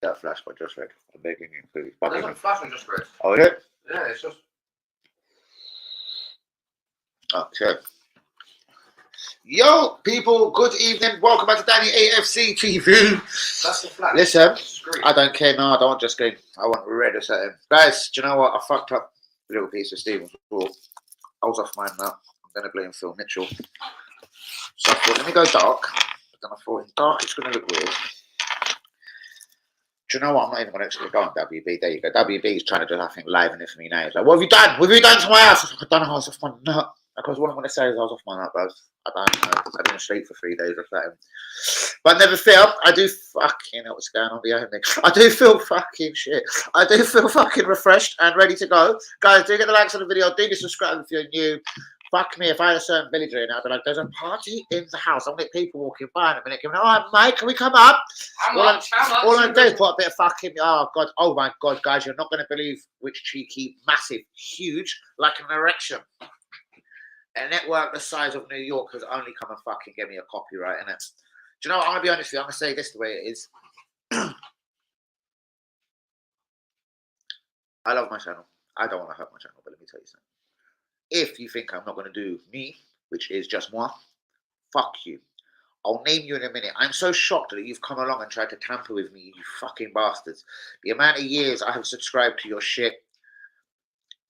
that flash I just read. I'm begging you, please. There's a flash I just read. Oh, is it? Yeah, it's just. Okay. Yo, people, good evening. Welcome back to Danny AFC TV. That's the flash. Listen, I don't care. No, I don't want just game. I want red or something. Guys, do you know what? I fucked up a little piece of Stephen's ball. I was off mine now. I'm going to blame Phil Mitchell. So I thought, let me go dark. But then I thought, in dark, it's going to look weird. Do you know what? I'm not even going to actually go on WB. There you go. WB is trying to do, I think, liven it for me now. He's like, what have you done? What have you done to my house? I don't know. I was off my nut. Because what I'm going to say is I was off my nut, bro. I don't know. I've been asleep for 3 days or something. But never feel. I do fucking know what's going on behind me. I do feel fucking shit. I do feel fucking refreshed and ready to go. Guys, do get the likes on the video. Do subscribe if you're new. Fuck me, if I had a certain villager in, I'd be like, there's a party in the house. I want people walking by in a minute going, all right, mate, can we come up? All I'm going to do is put a bit of fucking, oh, God, oh, my God, guys, you're not going to believe which cheeky, massive, huge, like an erection. A network the size of New York has only come and fucking give me a copyright in it. Do you know what? I'm going to be honest with you. I'm going to say this the way it is. I love my channel. I don't want to hurt my channel, but let me tell you something. If you think I'm not going to do me, which is just moi, fuck you. I'll name you in a minute. I'm so shocked that you've come along and tried to tamper with me, you fucking bastards. The amount of years I have subscribed to your shit,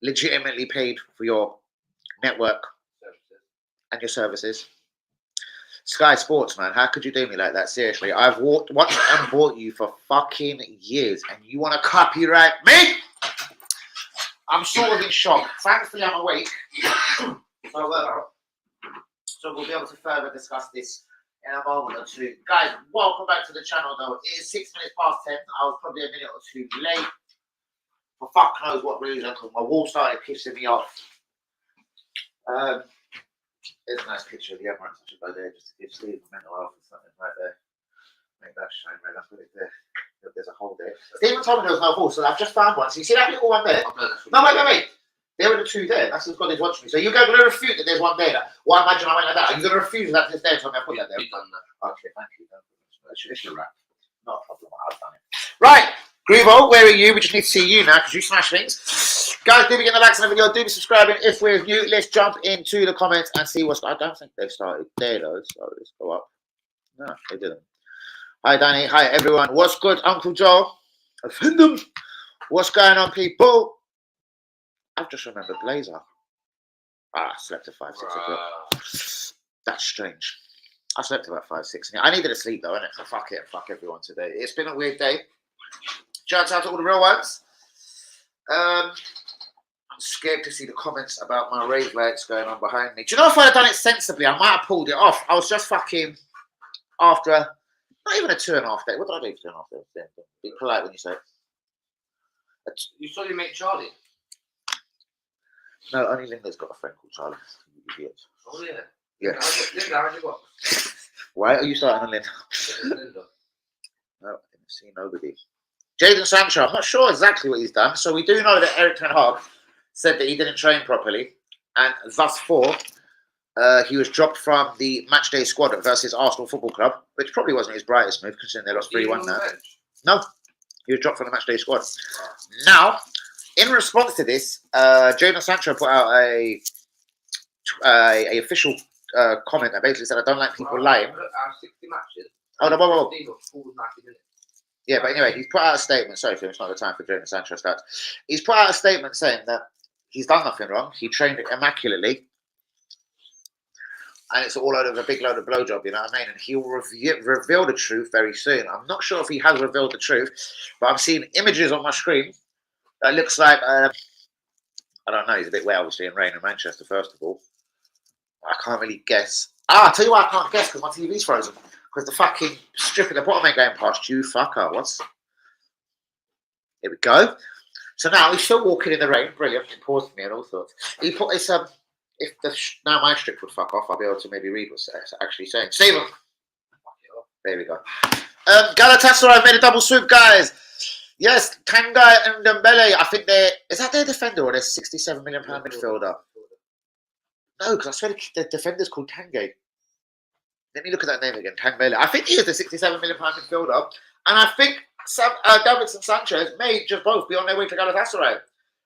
legitimately paid for your network and your services. Sky Sports, man, how could you do me like that? Seriously, I've watched and bought you for fucking years, and you want to copyright me? I'm sort of in shock. Thankfully, I'm awake. So we'll be able to further discuss this in a moment or two. Guys, welcome back to the channel, though. It is 6 minutes past 10. I was probably a minute or two late. For fuck knows what reason, because my wall started pissing me off. There's a nice picture of the Emirates. I should go there just to give Steve mental health or something right there. Make that shine red. I'll put it there. There's a hole there. Stephen told me there was no hole, so I've just found one. So you see that little one there? No, wait. There were the two there. That's what God is watching me. So you're going to refute that there's one there. Well, I imagine I went like that. Are you going to refuse that there's there? So I'm going to put that there. You've done that. Okay, thank you. It's a wrap. Not a problem. I've done it. Right. Grievo, where are you? We just need to see you now because you smash things. Guys, do be getting the likes on the video. Do be subscribing if we're new. Let's jump into the comments and see what's. I don't think they've started there though. So let's go up. No, they didn't. Hi, Danny. Hi, everyone. What's good, Uncle Joe? Offend them. What's going on, people? I've just remembered Blazer. I slept at 5, 6 o'clock. That's strange. I slept about 5, 6. I needed to sleep though, innit? So fuck it. Fuck everyone today. It's been a weird day. Shout out to all the real ones. I'm scared to see the comments about my rave lights going on behind me. Do you know if I'd have done it sensibly, I might have pulled it off. I was just fucking after not even a 2.5 day. What did I do for 2.5 days? Be polite when you say it. You saw your mate Charlie? No, only Linda's got a friend called Charlie. You idiot. Oh, yeah. Yeah. Linda, how'd you got? Why are you starting on Linda? Linda. No, I didn't see nobody. Jadon Sancho, I'm not sure exactly what he's done. So we do know that Erik ten Hag said that he didn't train properly. And thus far, he was dropped from the matchday squad versus Arsenal Football Club, which probably wasn't his brightest move considering they lost 3-1 now. No, he was dropped from the matchday squad. Now, in response to this, Jadon Sancho put out a official comment that basically said, I don't like people lying. 60 matches. Oh, no, whoa. 90 minutes. Yeah, but anyway, he's put out a statement. Sorry, Phil, it's not the time for Jadon Sancho stats. He's put out a statement saying that he's done nothing wrong. He trained immaculately. And it's all out of a big load of blowjob, you know what I mean? And he'll reveal the truth very soon. I'm not sure if he has revealed the truth, but I'm seeing images on my screen that looks like, I don't know, he's a bit wet, obviously, in rain in Manchester, first of all. I can't really guess. I'll tell you why I can't guess, because my TV's frozen. Because the fucking strip at the bottom ain't going past you, fucker. What's... Here we go. So now he's still walking in the rain. Brilliant. He paused me and all sorts. He put this, if now my strip would fuck off, I'll be able to maybe read what's actually saying. Stephen. There we go. Galatasaray made a double swoop, guys. Yes, Kanga and Dembele. I think is that their defender or their £67 million midfielder? No, because I swear the defender's called Tanguy. Let me look at that name again, Tanguy. I think he is the £67 million midfielder. And I think Davinson Sanchez may just both be on their way to Galatasaray.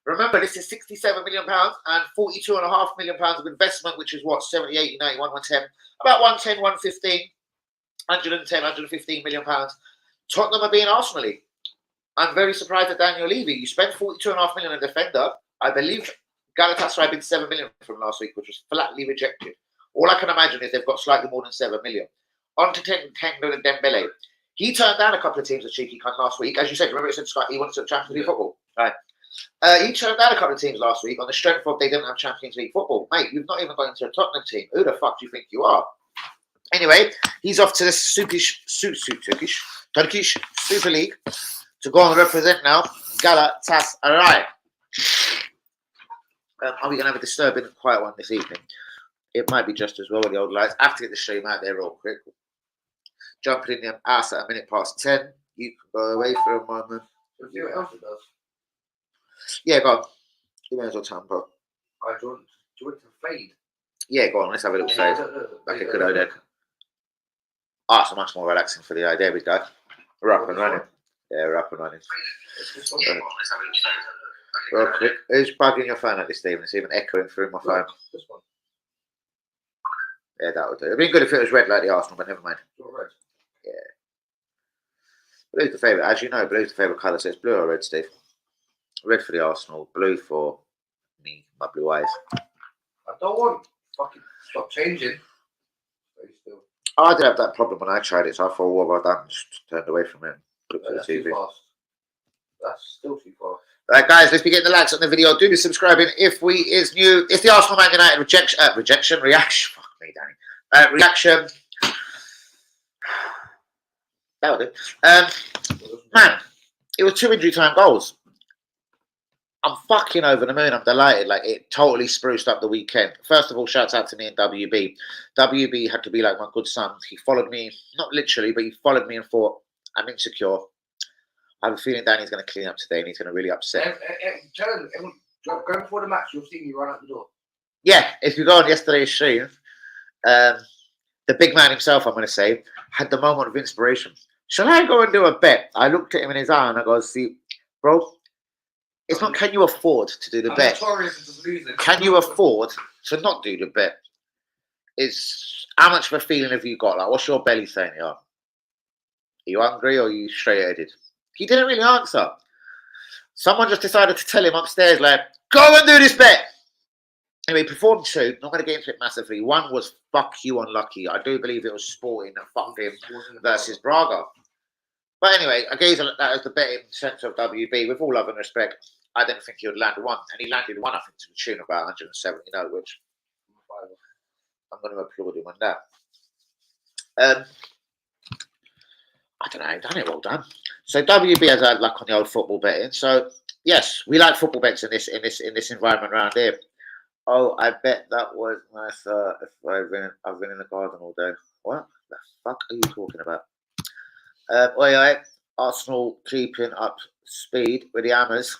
Remember, this is £67 million and £42.5 million of investment, which is what, 70, 80, 91, 110, about 110, 115, 110, 115 million pounds. Tottenham are being Arsenal-y. I'm very surprised at Daniel Levy. You spent 42.5 million on a defender. I believe Galatasaray bid 7 million from last week, which was flatly rejected. All I can imagine is they've got slightly more than 7 million. On to Tanguy and Dembele. He turned down a couple of teams at cheeky cunt last week. As you said, remember it said Scott, he wanted to Champions League football. Right. He turned down a couple of teams last week on the strength of they didn't have Champions League football. Mate, you've not even gone into a Tottenham team. Who the fuck do you think you are? Anyway, he's off to the Turkish Super League to go and represent now Galatasaray. Are we going to have a disturbing and quiet one this evening? It might be just as well with the old lights. I have to get the stream out there real quick. Jumping in the ass at 10:01. You can go away for a moment. Let's see what else it does. Yeah, go on. You may as well tamper. Do you want to fade? Yeah, go on. Let's have a little fade. Like a good old egg. Ah, so much more relaxing for the eye. There we go. We're up and running. Yeah, we're up and running. Real quick. Who's bugging your phone at this, Stephen? It's even echoing through my phone. This one. Yeah, that would do. It'd be good if it was red like the Arsenal, but never mind. Not red. Yeah. Blue's the favourite. As you know, blue's the favourite colour. So it's blue or red, Steve? Red for the Arsenal, blue for me, my blue eyes. I don't want fucking stop changing. Stay still. I did have that problem when I tried it, so I thought, what have I done? Just turned away from it. Looked at That's the TV. too fast. That's still too fast. Right, guys, let's be getting the likes on the video. Do be subscribing if we is new. It's the Arsenal Man United reaction. Fuck me, Danny. Reaction. That'll do. Man, it was 2 injury time goals. I'm fucking over the moon. I'm delighted. Like, it totally spruced up the weekend. First of all, shouts out to me and WB. WB had to be like my good son. He followed me, not literally, but he followed me and thought, I'm insecure. I have a feeling Danny's going to clean up today and he's going to really upset. Tell him, go before the match, you'll see me run out the door. Yeah, if you go on yesterday's stream, the big man himself, I'm going to say, had the moment of inspiration. Shall I go and do a bet? I looked at him in his eye and I go, see, bro, it's not can you afford to do the bet. Can you afford to not do the bet? It's how much of a feeling have you got? Like, what's your belly saying here? Are you hungry or are you straight-headed? He didn't really answer. Someone just decided to tell him upstairs, like, go and do this bet. Anyway, he performed two. Not going to get into it massively. One was fuck you unlucky. I do believe it was Sporting that fucked him versus Braga. But anyway, I gave that as the betting sense of WB. With all love and respect, I didn't think he would land one. And he landed one, I think, to the tune of about 170, which I'm going to applaud him on that. I don't know, done it, well done. So WB has had luck on the old football betting. So yes, we like football bets in this environment around here. Oh, I bet that was nice. If I've been in the garden all day. What the fuck are you talking about? Arsenal keeping up speed with the Hammers.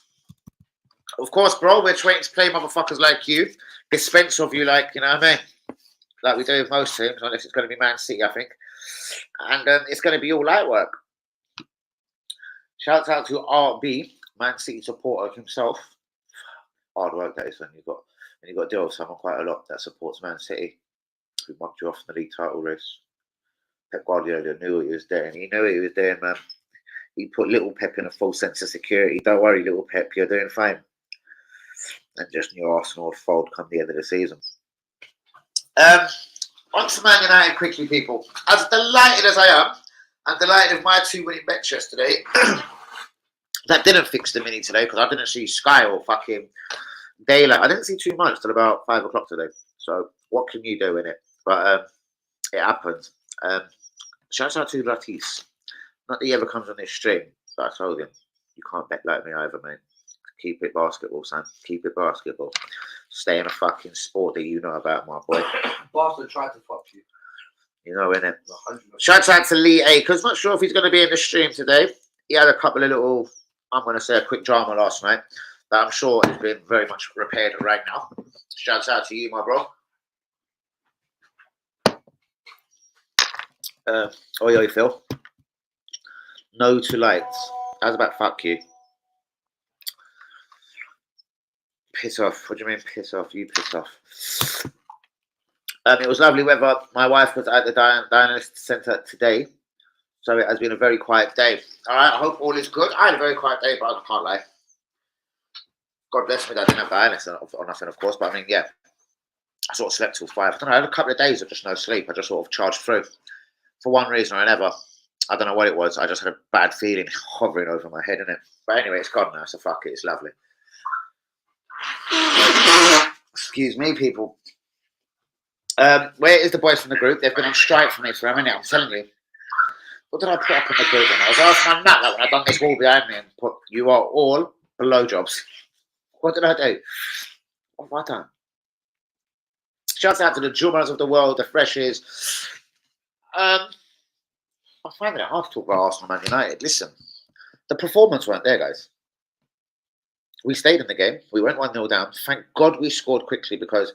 Of course, bro, we're trying to play motherfuckers like you. Dispense of you, like, you know what I mean? Like we do with most teams, unless it's going to be Man City, I think. And it's going to be all light work. Shouts out to RB, Man City supporter himself. Hard work that is when you've got to deal with someone quite a lot that supports Man City, who mugged you off in the league title race. Pep Guardiola knew what he was doing. He knew what he was doing, man. He put little Pep in a full sense of security. Don't worry, little Pep, you're doing fine. And just knew Arsenal would fold come the end of the season. On to Man United quickly, people. As delighted as I am, I'm delighted with my 2 winning bets yesterday. That didn't fix the mini today because I didn't see Sky or fucking daylight. I didn't see too much till about 5 o'clock today. So what can you do in it? But it happens. Shouts out to Latis. Not that he ever comes on this stream, but I told him, you can't bet like me either, mate. Keep it basketball, son. Keep it basketball. Stay in a fucking sport that you know about, my boy. Bastard tried to fuck you. You know, innit? Shouts out to Lee Akers. Not sure if he's going to be in the stream today. He had a couple of little, I'm going to say a quick drama last night that I'm sure has been very much repaired right now. Shouts out to you, my bro. Oi, Phil. No to lights. How's about fuck you? Piss off. What do you mean piss off? You piss off. It was lovely weather. My wife was at the dialysis centre today, so it has been a very quiet day. All right, I hope all is good. I had a very quiet day, but I can't lie. God bless me that I didn't have dialysis or nothing, of course, but I mean, yeah. I sort of slept till 5. I don't know, I had a couple of days of just no sleep. I just sort of charged through. For one reason or another. I don't know what it was. I just had a bad feeling hovering over my head, innit? But anyway, it's gone now, so fuck it. It's lovely. Excuse me, people. Where is the boys from the group? They've been on strike for me for a minute, I'm telling you. What did I put up in the group when I was asking my nut when I done this wall behind me and put, you are all blowjobs. What did I do? What have I done? Shouts out to the Jummers of the world, the Freshies. I'm finding it hard to talk about Arsenal Man United. Listen, the performance weren't there, guys. We stayed in the game. We went 1-0 down. Thank God we scored quickly because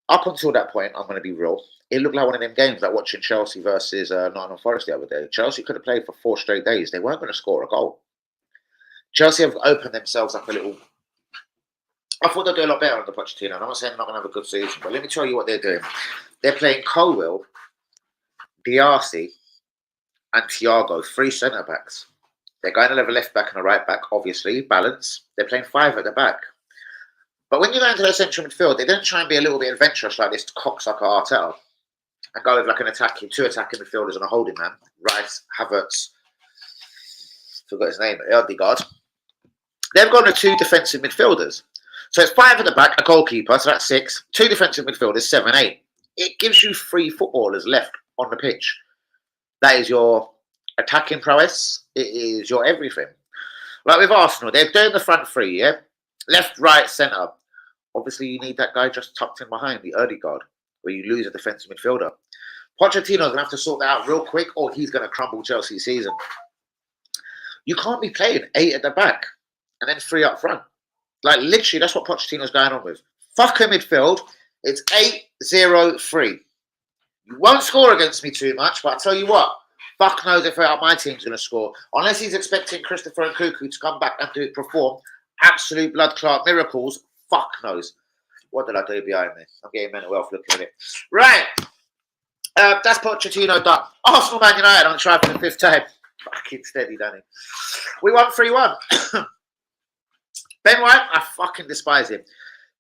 up until that point, I'm going to be real, it looked like one of them games like watching Chelsea versus Nottingham Forest the other day. Chelsea could have played for 4 straight days. They weren't going to score a goal. Chelsea have opened themselves up a little. I thought they'd do a lot better under Pochettino. I'm not saying they're not going to have a good season, but let me tell you what they're doing. They're playing Colwill, Diarcy, and Thiago, 3 centre-backs. They're going to have a left-back and a right-back, obviously, balance. They're playing 5 at the back. But when you go into their central midfield, they didn't try and be a little bit adventurous like this cocksucker Arteta and go with like an 2 attacking midfielders and a holding man. Rice, Havertz, forgot his name, Erdegaard. They've gone to 2 defensive midfielders. So it's 5 at the back, a goalkeeper, so that's 6. 2 defensive midfielders, 7, 8. It gives you 3 footballers left on the pitch. That is your attacking prowess. It is your everything. Like with Arsenal, they're doing the front 3, yeah? Left, right, centre. Obviously, you need that guy just tucked in behind, the Erdegaard, where you lose a defensive midfielder. Pochettino's going to have to sort that out real quick or he's going to crumble Chelsea's season. You can't be playing 8 at the back and then 3 up front. Like, literally, that's what Pochettino's going on with. Fuck a midfield. It's 8-0-3. You won't score against me too much, but I'll tell you what. Fuck knows if my team's going to score. Unless he's expecting Christopher and Cuckoo to come back and perform absolute blood clot miracles. Fuck knows. What did I do behind me? I'm getting mental health looking at it. Right. That's Pochettino done. Arsenal Man United on the try for the 5th time. Fucking steady, Danny. We won 3-1. Ben White, I fucking despise him.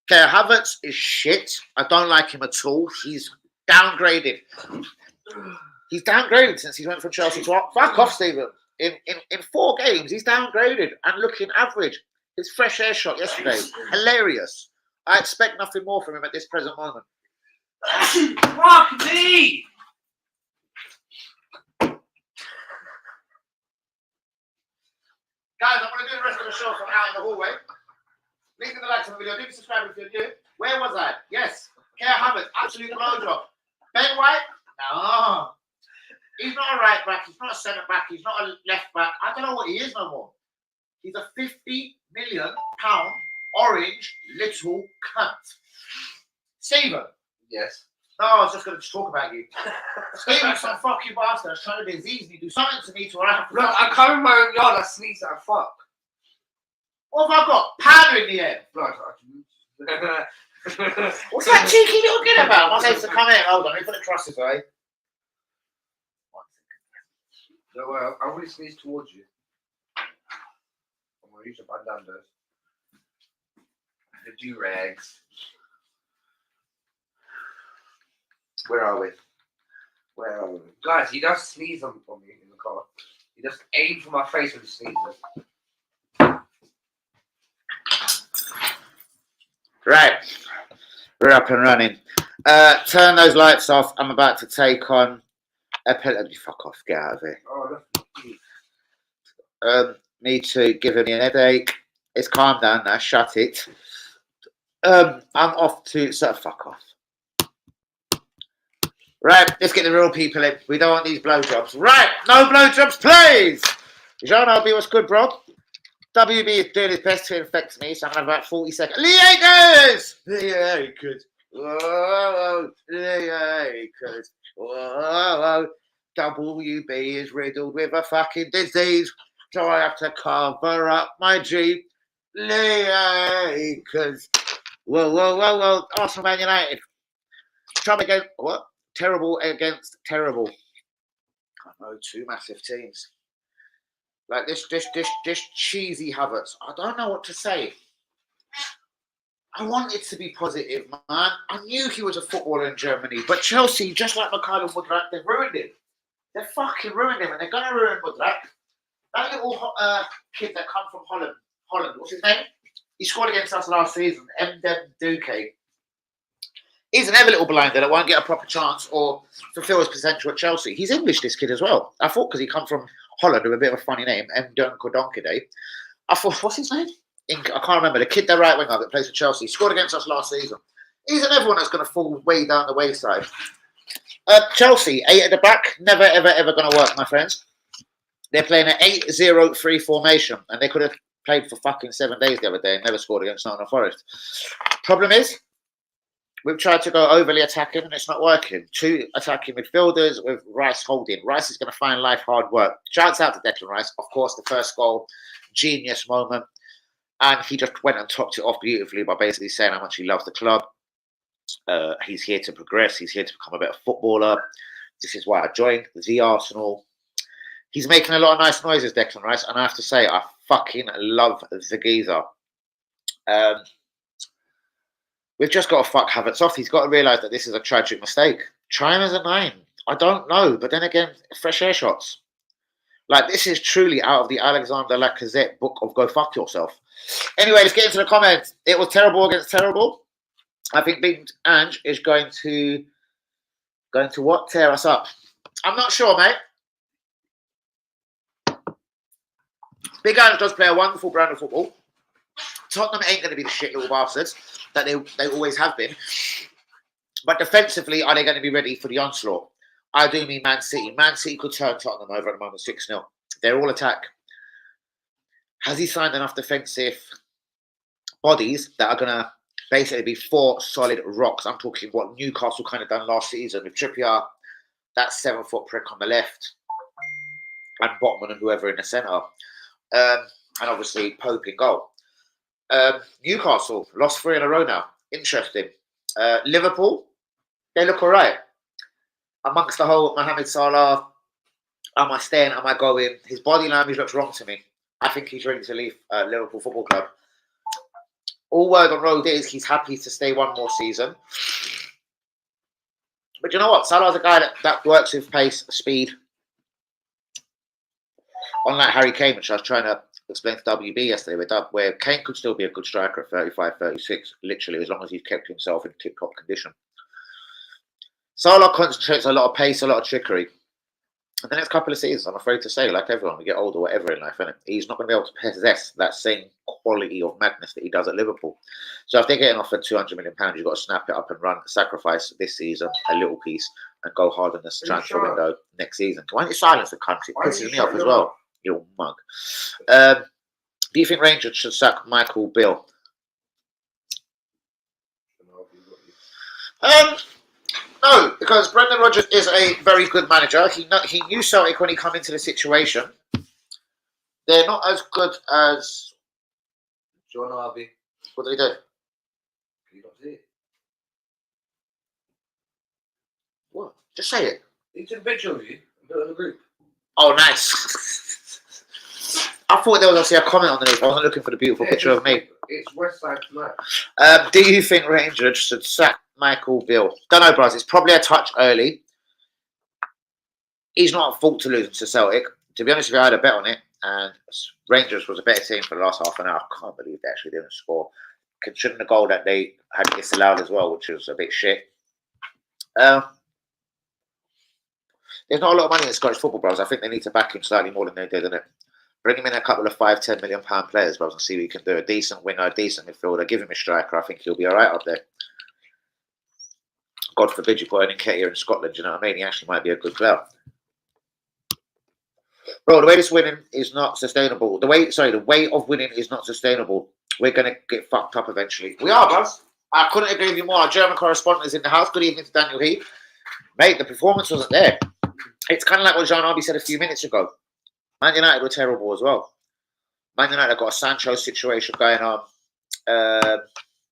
Kai Havertz is shit. I don't like him at all. He's downgraded. He's downgraded since he went from Chelsea to... Fuck off, Stephen. In 4 games, he's downgraded and looking average. His fresh air shot yesterday, hilarious. I expect nothing more from him at this present moment. Fuck me! Guys, I'm going to do the rest of the show from out in the hallway. Leave the likes on the video. Leave a subscribe if you're new. Where was I? Yes. Kai Havertz, absolute blowjob. Ben White? No. He's not a right back. He's not a centre back. He's not a left back. I don't know what he is no more. He's a £50 million orange little cunt. Stephen. Yes. No, I was just going to talk about you. Stephen, some fucking bastard is trying to disease me. Do something to me to where I have to... Look, I come in my own yard, I sneeze and fuck. What have I got? Powder in the air. Blood. What's that cheeky little kid about? My name's to come in. Hold on, let me put the crosses away. No, I really sneeze towards you. I'm going to use the bandanas. The do-rags. Where are we? Guys, he does sneeze on me in the car. He just aims for my face when he sneezes. Right. We're up and running. Turn those lights off. I'm about to take on epilepsy. Fuck off. Get out of here. Oh, Me too. Giving me an headache. It's calmed down now. Shut it. I'm off to... So, fuck off. Right, let's get the real people in. We don't want these blowjobs. Right, no blowjobs, please. Jean Albi, what's good, bro? WB is doing his best to infect me, so I'm going to have about 40 seconds. Leakers! Leakers. Whoa, Leakers. Whoa. WB is riddled with a fucking disease, so I have to cover up my G. Because whoa, Arsenal, Man United. Trump against what? Terrible against terrible. I know, two massive teams. Like this cheesy Havertz. I don't know what to say. I wanted to be positive, man. I knew he was a footballer in Germany, but Chelsea, just like Mikhail Mudryk, they've ruined him. They fucking ruined him, and they're gonna ruin Mudryk. That little kid that come from Holland, what's his name? He scored against us last season, Mdem Duque. He's another little blinder that won't get a proper chance or fulfill his potential at Chelsea. He's English, this kid, as well. I thought because he come from Holland with a bit of a funny name, Mdunkodonkide. I thought, what's his name? I can't remember. The kid, the right winger that plays for Chelsea, scored against us last season. He's another one that's going to fall way down the wayside. Chelsea, 8 at the back, never, ever going to work, my friends. They're playing an 8-0-3 formation, and they could have played for fucking 7 days the other day and never scored against Nottingham Forest. Problem is, we've tried to go overly attacking, and it's not working. 2 attacking midfielders with Rice holding. Rice is going to find life hard work. Shouts out to Declan Rice. Of course, the first goal, genius moment. And he just went and topped it off beautifully by basically saying how much he loves the club. He's here to progress. He's here to become a better footballer. This is why I joined the Arsenal. He's making a lot of nice noises, Declan Rice. And I have to say, I fucking love the geezer. We've just got to fuck Havertz off. He's got to realise that this is a tragic mistake. Try him as a 9. I don't know. But then again, fresh air shots. Like, this is truly out of the Alexander Lacazette book of go fuck yourself. Anyway, let's get into the comments. It was terrible against terrible. I think Big Ange is going to what? Tear us up. I'm not sure, mate. Big Ange does play a wonderful brand of football. Tottenham ain't going to be the shit little bastards that they always have been. But defensively, are they going to be ready for the onslaught? I do mean Man City. Man City could turn Tottenham over at the moment 6-0. They're all attack. Has he signed enough defensive bodies that are going to basically be 4 solid rocks? I'm talking what Newcastle kind of done last season with Trippier, that 7-foot prick on the left, and Botman and whoever in the centre. And obviously Pope in goal. Newcastle lost 3 in a row now. Interesting. Liverpool, they look all right. Amongst the whole Mohamed Salah, am I staying, am I going? His body language looks wrong to me. I think he's ready to leave Liverpool Football Club. All word on road is he's happy to stay 1 more season. But you know what? Salah's a guy that works with pace, speed. Unlike Harry Kane, which I was trying to explain to WB yesterday, where Kane could still be a good striker at 35, 36, literally, as long as he's kept himself in tip-top condition. Salah concentrates a lot of pace, a lot of trickery. And the next couple of seasons, I'm afraid to say, like everyone, we get older, whatever in life, innit? He's not going to be able to possess that same quality of madness that he does at Liverpool. So if they're getting offered £200 million, you've got to snap it up and run, sacrifice this season a little piece, and go hard in this transfer window next season. Why don't you silence the country? It pisses me off as well, you mug. Do you think Rangers should sack Michael Beale? No, because Brendan Rodgers is a very good manager. He knew Celtic when he came into the situation. They're not as good as John Harvey. What did he do? You don't see it. What? Just say it. He took a picture of you and put it on the group. Oh, nice. I thought there was obviously a comment underneath. I wasn't looking for the beautiful picture of me. It's West Side tonight. Do you think Rangers should sack Michael Beale? Don't know, bros. It's probably a touch early. He's not at fault to losing to Celtic. To be honest with you, I had a bet on it, and Rangers was a better team for the last half an hour. I can't believe they actually didn't score. Considering the goal that they had disallowed as well, which was a bit shit. There's not a lot of money in Scottish football, bros. I think they need to back him slightly more than they did, innit? Bring him in a couple of £5-10 million players, bros, and see what he can do. A decent winner, a decent midfielder. Give him a striker. I think he'll be all right up there. God forbid you put an Nketiah in Scotland, you know what I mean? He actually might be a good player. Bro, the way this winning is not sustainable. The way of winning is not sustainable. We're going to get fucked up eventually. We are, bros. I couldn't agree with you more. Our German correspondent is in the house. Good evening to Daniel Heath. Mate, the performance wasn't there. It's kind of like what Jean Arby said a few minutes ago. Man United were terrible as well. Man United got a Sancho situation going on.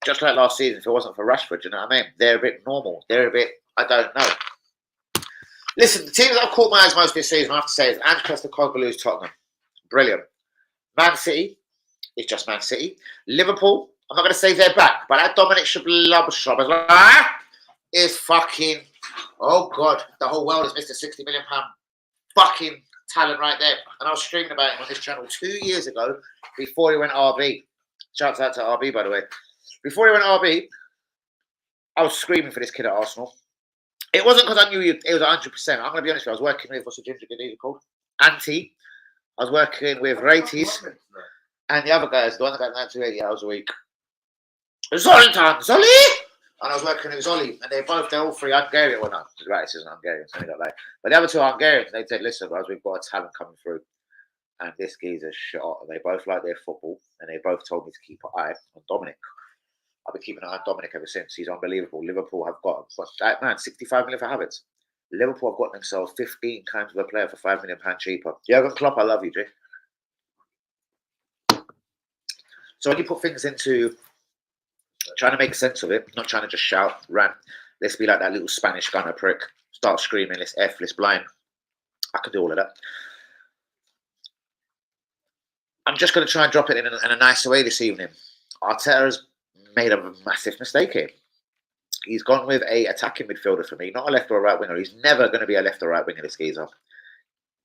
Just like last season, if it wasn't for Rashford, you know what I mean? They're a bit normal. They're a bit, I don't know. Listen, the teams that have caught my eyes most this season, I have to say, is Manchester, Cogalou's, Tottenham. Brilliant. Man City is just Man City. Liverpool, I'm not going to say they're back, but that Dominic Szoboszlai is fucking, oh God, the whole world has missed a £60 million fucking talent right there. And I was streaming about him on this channel 2 years ago before he went RB. Shouts out to RB, by the way. Before he went RB, I was screaming for this kid at Arsenal. It wasn't because I knew it was 100%. I'm going to be honest with you. I was working with, what's the ginger Gadiva called? Antti. I was working with Ratis. And the other guys, the one that got 90 hours a week. Zoltan, Zoli! And I was working with Zoli. And they're all three Hungarian. Well, no, Ratis isn't Hungarian, so they got like. But the other two are Hungarians. They said, listen, guys, we've got a talent coming through. And this geezer's shot. And they both like their football. And they both told me to keep an eye on Dominic. I've been keeping an eye on Dominic ever since. He's unbelievable. Liverpool have got, man, 65 million for Havertz. Liverpool have got themselves 15 times of a player for £5 million cheaper. Jurgen Klopp, I love you, Jay. So when you put things into trying to make sense of it, not trying to just shout, rant, let's be like that little Spanish gunner prick, start screaming, let's F, let's blind. I can do all of that. I'm just going to try and drop it in a nicer way this evening. Arteta's made a massive mistake here. He's gone with a attacking midfielder for me, not a left or a right winger. He's never going to be a left or right winger, this geezer.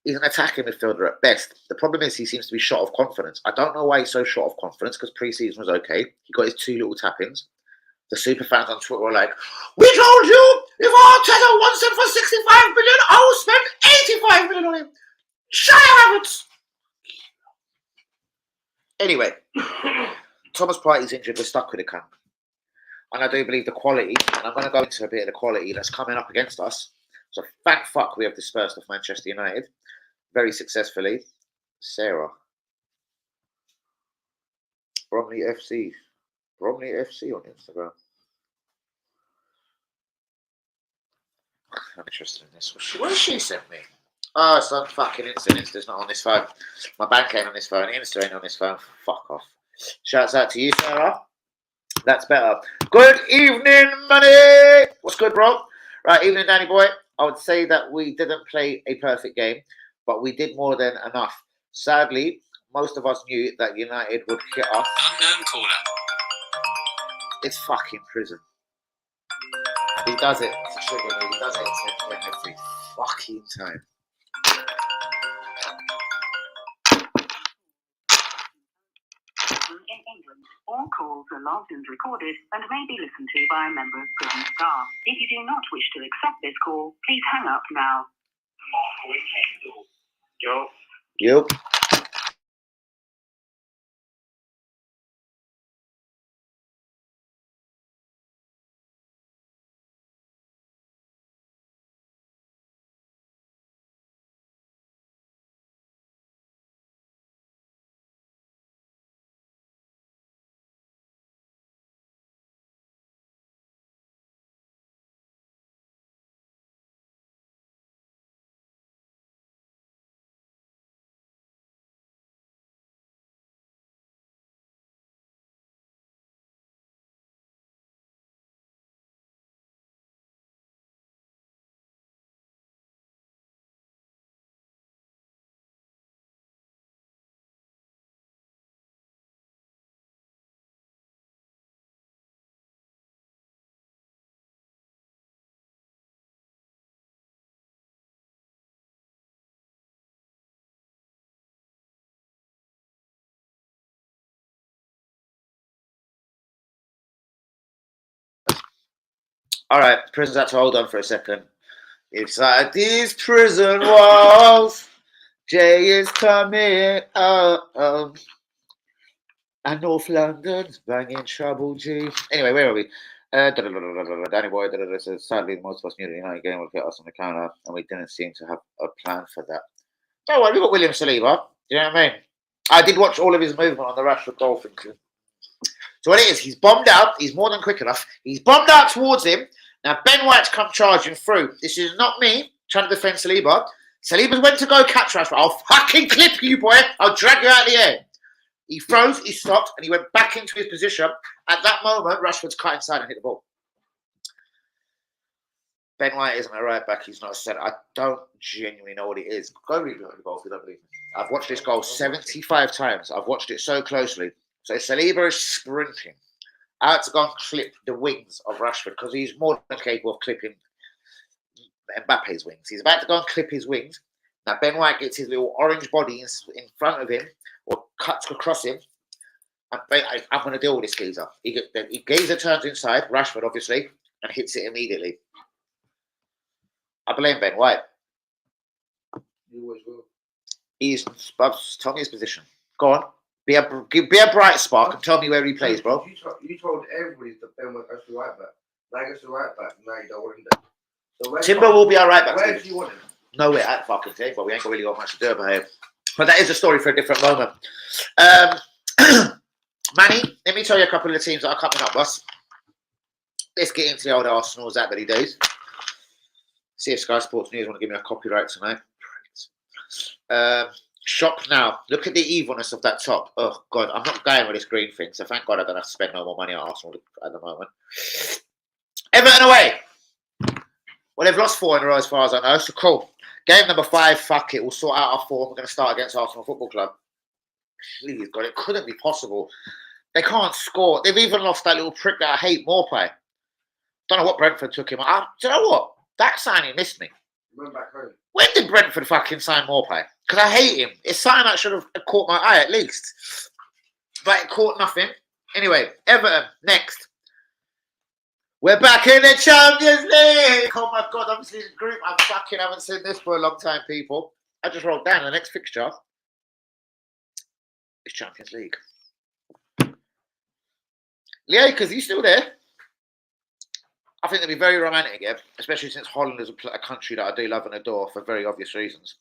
He's an attacking midfielder at best. The problem is he seems to be short of confidence. I don't know why he's so short of confidence, because pre-season was okay. He got his 2 little tap-ins. The super fans on Twitter were like, we told you, if Arteta wants him for 65 million, I will spend 85 million on him. Shut up, Havertz! Anyway, Thomas Partey's injured. We're stuck with the cunt. And I do believe the quality, and I'm going to go into a bit of the quality that's coming up against us. So thank fuck we have dispersed of Manchester United very successfully. Sarah. Bromley FC. Bromley FC on Instagram. I'm interested in this. What has she sent me? Oh, it's on fucking Insta. Insta's not on this phone. My bank ain't on this phone. Insta ain't on this phone. Fuck off. Shouts out to you, Sarah. That's better. Good evening, money. What's good, bro? Right, evening, Danny boy. I would say that we didn't play a perfect game, but we did more than enough. Sadly, most of us knew that United would hit us. Unknown caller. It's fucking prison. He does it to trigger me. He does it to every fucking time. In England, all calls are logged and recorded and may be listened to by a member of prison staff. If you do not wish to accept this call, please hang up now. Yep. All right, prisons had to hold on for a second. Inside these prison walls, Jay is coming up. And North London's banging trouble, G. Anyway, where are we? Danny Boy, sadly, most of us knew the United game would get us on the counter, and we didn't seem to have a plan for that. Don't worry, we've got William Saliba. Do you know what I mean? I did watch all of his movement on the Rashford goal thing. So what it is, he's bombed out. He's more than quick enough. He's bombed out towards him. Now, Ben White's come charging through. This is not me trying to defend Saliba. Saliba went to go catch Rashford. I'll fucking clip you, boy. I'll drag you out of the air. He froze, he stopped, and he went back into his position. At that moment, Rashford's cut inside and hit the ball. Ben White isn't a right back. He's not a centre. I don't genuinely know what it is. Go read the goal if you don't believe me. I've watched this goal 75 times. I've watched it so closely. So Saliba is sprinting out to go and clip the wings of Rashford because he's more than capable of clipping Mbappe's wings. He's about to go and clip his wings. Now Ben White gets his little orange body in front of him or cuts across him. I'm going to deal with this geezer. Geezer turns inside, Rashford obviously, and hits it immediately. I blame Ben White. You always will. Tell me his position. Go on. Be a bright spark and tell me where he plays, bro. You told everybody that Ben White goes to right back. Now he goes to right back. Now you don't want him there. So Timber will be our right back. Where do you want him? Nowhere at fucking thing, but we ain't really got much to do about it. But that is a story for a different moment. Manny, let me tell you a couple of the teams that are coming up, boss. Let's get into the old Arsenal's that many days. See if Sky Sports News want to give me a copyright tonight. Shop now. Look at the evilness of that top. Oh, God. I'm not going with this green thing, so thank God I don't have to spend no more money on Arsenal at the moment. Everton away. Well, they've lost 4 in a row as far as I know, so cool. Game number 5, fuck it. We'll sort out our form. We're going to start against Arsenal Football Club. Please, God, it couldn't be possible. They can't score. They've even lost that little prick that I hate, Maupay. Don't know what Brentford took him. Do you know what? That signing missed me. Went back home. When did Brentford fucking sign Maupay? Because I hate him. It's something that should have caught my eye at least. But it caught nothing. Anyway, Everton, next. We're back in the Champions League. Oh my God, I'm seeing the group. I fucking haven't seen this for a long time, people. I just wrote down the next fixture is Champions League. Liakas, are you still there? I think it'll be very romantic, yeah, especially since Holland is a country that I do love and adore for very obvious reasons.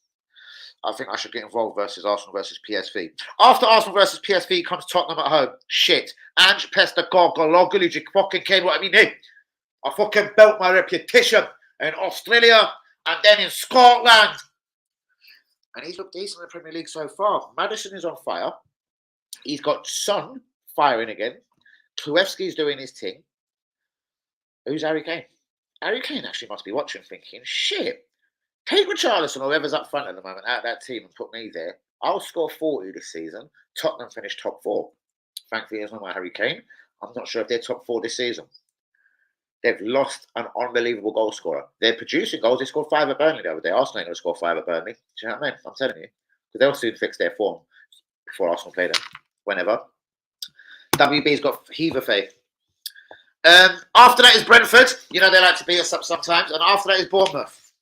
I think I should get involved versus Arsenal versus PSV. After Arsenal versus PSV comes Tottenham at home. Shit. Ange Pesta Gorgologulu fucking came what I mean. Hey, I fucking built my reputation in Australia and then in Scotland. And he's looked decent in the Premier League so far. Maddison is on fire. He's got Son firing again. Kluevski's doing his thing. Who's Harry Kane? Harry Kane actually must be watching thinking, shit, take Richarlison or whoever's up front at the moment out of that team and put me there. I'll score 40 this season. Tottenham finished top 4. Thankfully, there's no more Harry Kane. I'm not sure if they're top 4 this season. They've lost an unbelievable goal scorer. They're producing goals. They scored 5 at Burnley the other day. Arsenal ain't going to score 5 at Burnley. Do you know what I mean? I'm telling you. Because they'll soon fix their form before Arsenal play them. Whenever. WB's got heave of faith. After that is Brentford. You know, they like to beat us up sometimes. And after that is Bournemouth.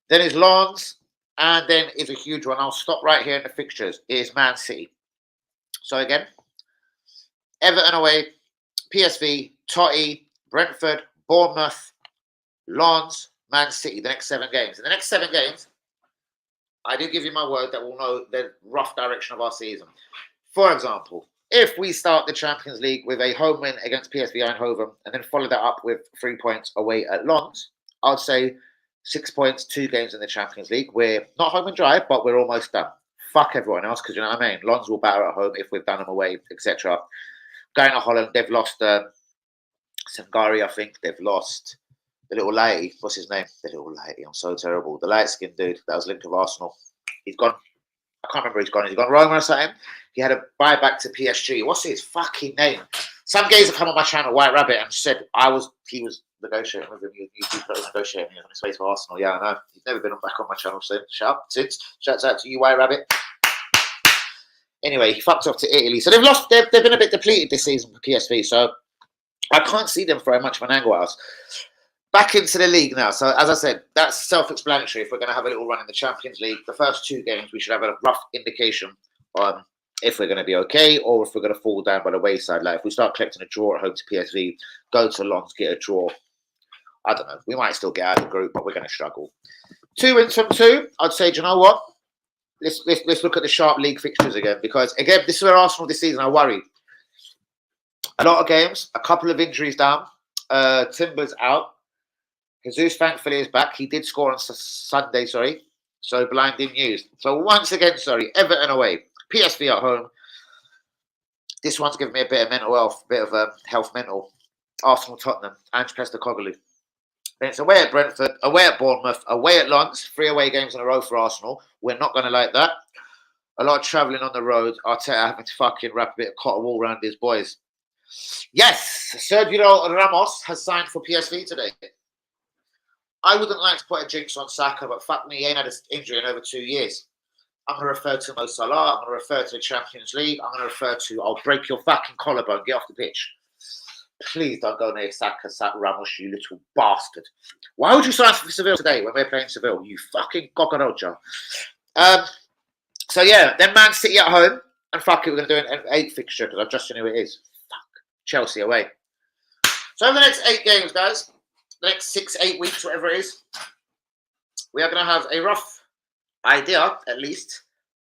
Then is Lens. And then is a huge one. I'll stop right here in the fixtures. It is Man City. So again, Everton away, PSV, Totty, Brentford, Bournemouth, Lens, Man City. The next 7 games. In the next 7 games, I do give you my word that we'll know the rough direction of our season. For example, if we start the Champions League with a home win against PSV Eindhoven and then follow that up with 3 points away at Lens, I'd say 6 points, 2 games in the Champions League. We're not home and dry, but we're almost done. Fuck everyone else, because you know what I mean? Lens will batter at home if we've done them away, etc. Going to Holland, they've lost Sangari, I think. They've lost the little lighty. What's his name? The little lighty. I'm so terrible. The light-skinned dude that was linked with Arsenal. He's gone. I can't remember he's gone. He's gone Roma or something. He had a buy back to PSG. What's his fucking name? Some guys have come on my channel, White Rabbit, and said he was negotiating with him. He was negotiating on his way to Arsenal. Yeah, I know. He's never been back on my channel since. Shouts out to you, White Rabbit. Anyway, he fucked off to Italy. So they've lost. They've been a bit depleted this season for PSV. So I can't see them throwing much of an angle at us. Back into the league now. So, as I said, that's self-explanatory. If we're going to have a little run in the Champions League, the first 2 games, we should have a rough indication on if we're going to be okay or if we're going to fall down by the wayside. Like, if we start collecting a draw at home to PSV, go to Lens, get a draw, I don't know. We might still get out of the group, but we're going to struggle. 2 wins from 2. I'd say, do you know what? Let's look at the sharp league fixtures again. Because, again, this is where Arsenal this season, I worry. A lot of games, a couple of injuries down. Timber's out. Jesus, thankfully, is back. He did score on Sunday, So blinding news. So once again, sorry, Everton away, PSV at home. This one's giving me a bit of mental health, bit of health mental. Arsenal, Tottenham, Ange Postecoglou. Then it's away at Brentford, away at Bournemouth, away at Lens. 3 away games in a row for Arsenal. We're not going to like that. A lot of travelling on the road. Arteta having to fucking wrap a bit of cotton wool around his boys. Yes, Sergio Ramos has signed for PSV today. I wouldn't like to put a jinx on Saka, but fuck me, he ain't had an injury in over 2 years. I'm going to refer to Mo Salah. I'm going to refer to the Champions League. I'm going to refer to, I'll break your fucking collarbone. Get off the pitch. Please don't go near Saka, Ramos, you little bastard. Why would you sign for Seville today when we're playing Seville? You fucking cockroach. So yeah, then Man City at home. And fuck it, we're going to do an 8 fixture because I've just seen who it is. Fuck. Chelsea away. So over the next 8 games, guys, the next 6-8 weeks, whatever it is, we are going to have a rough idea, at least,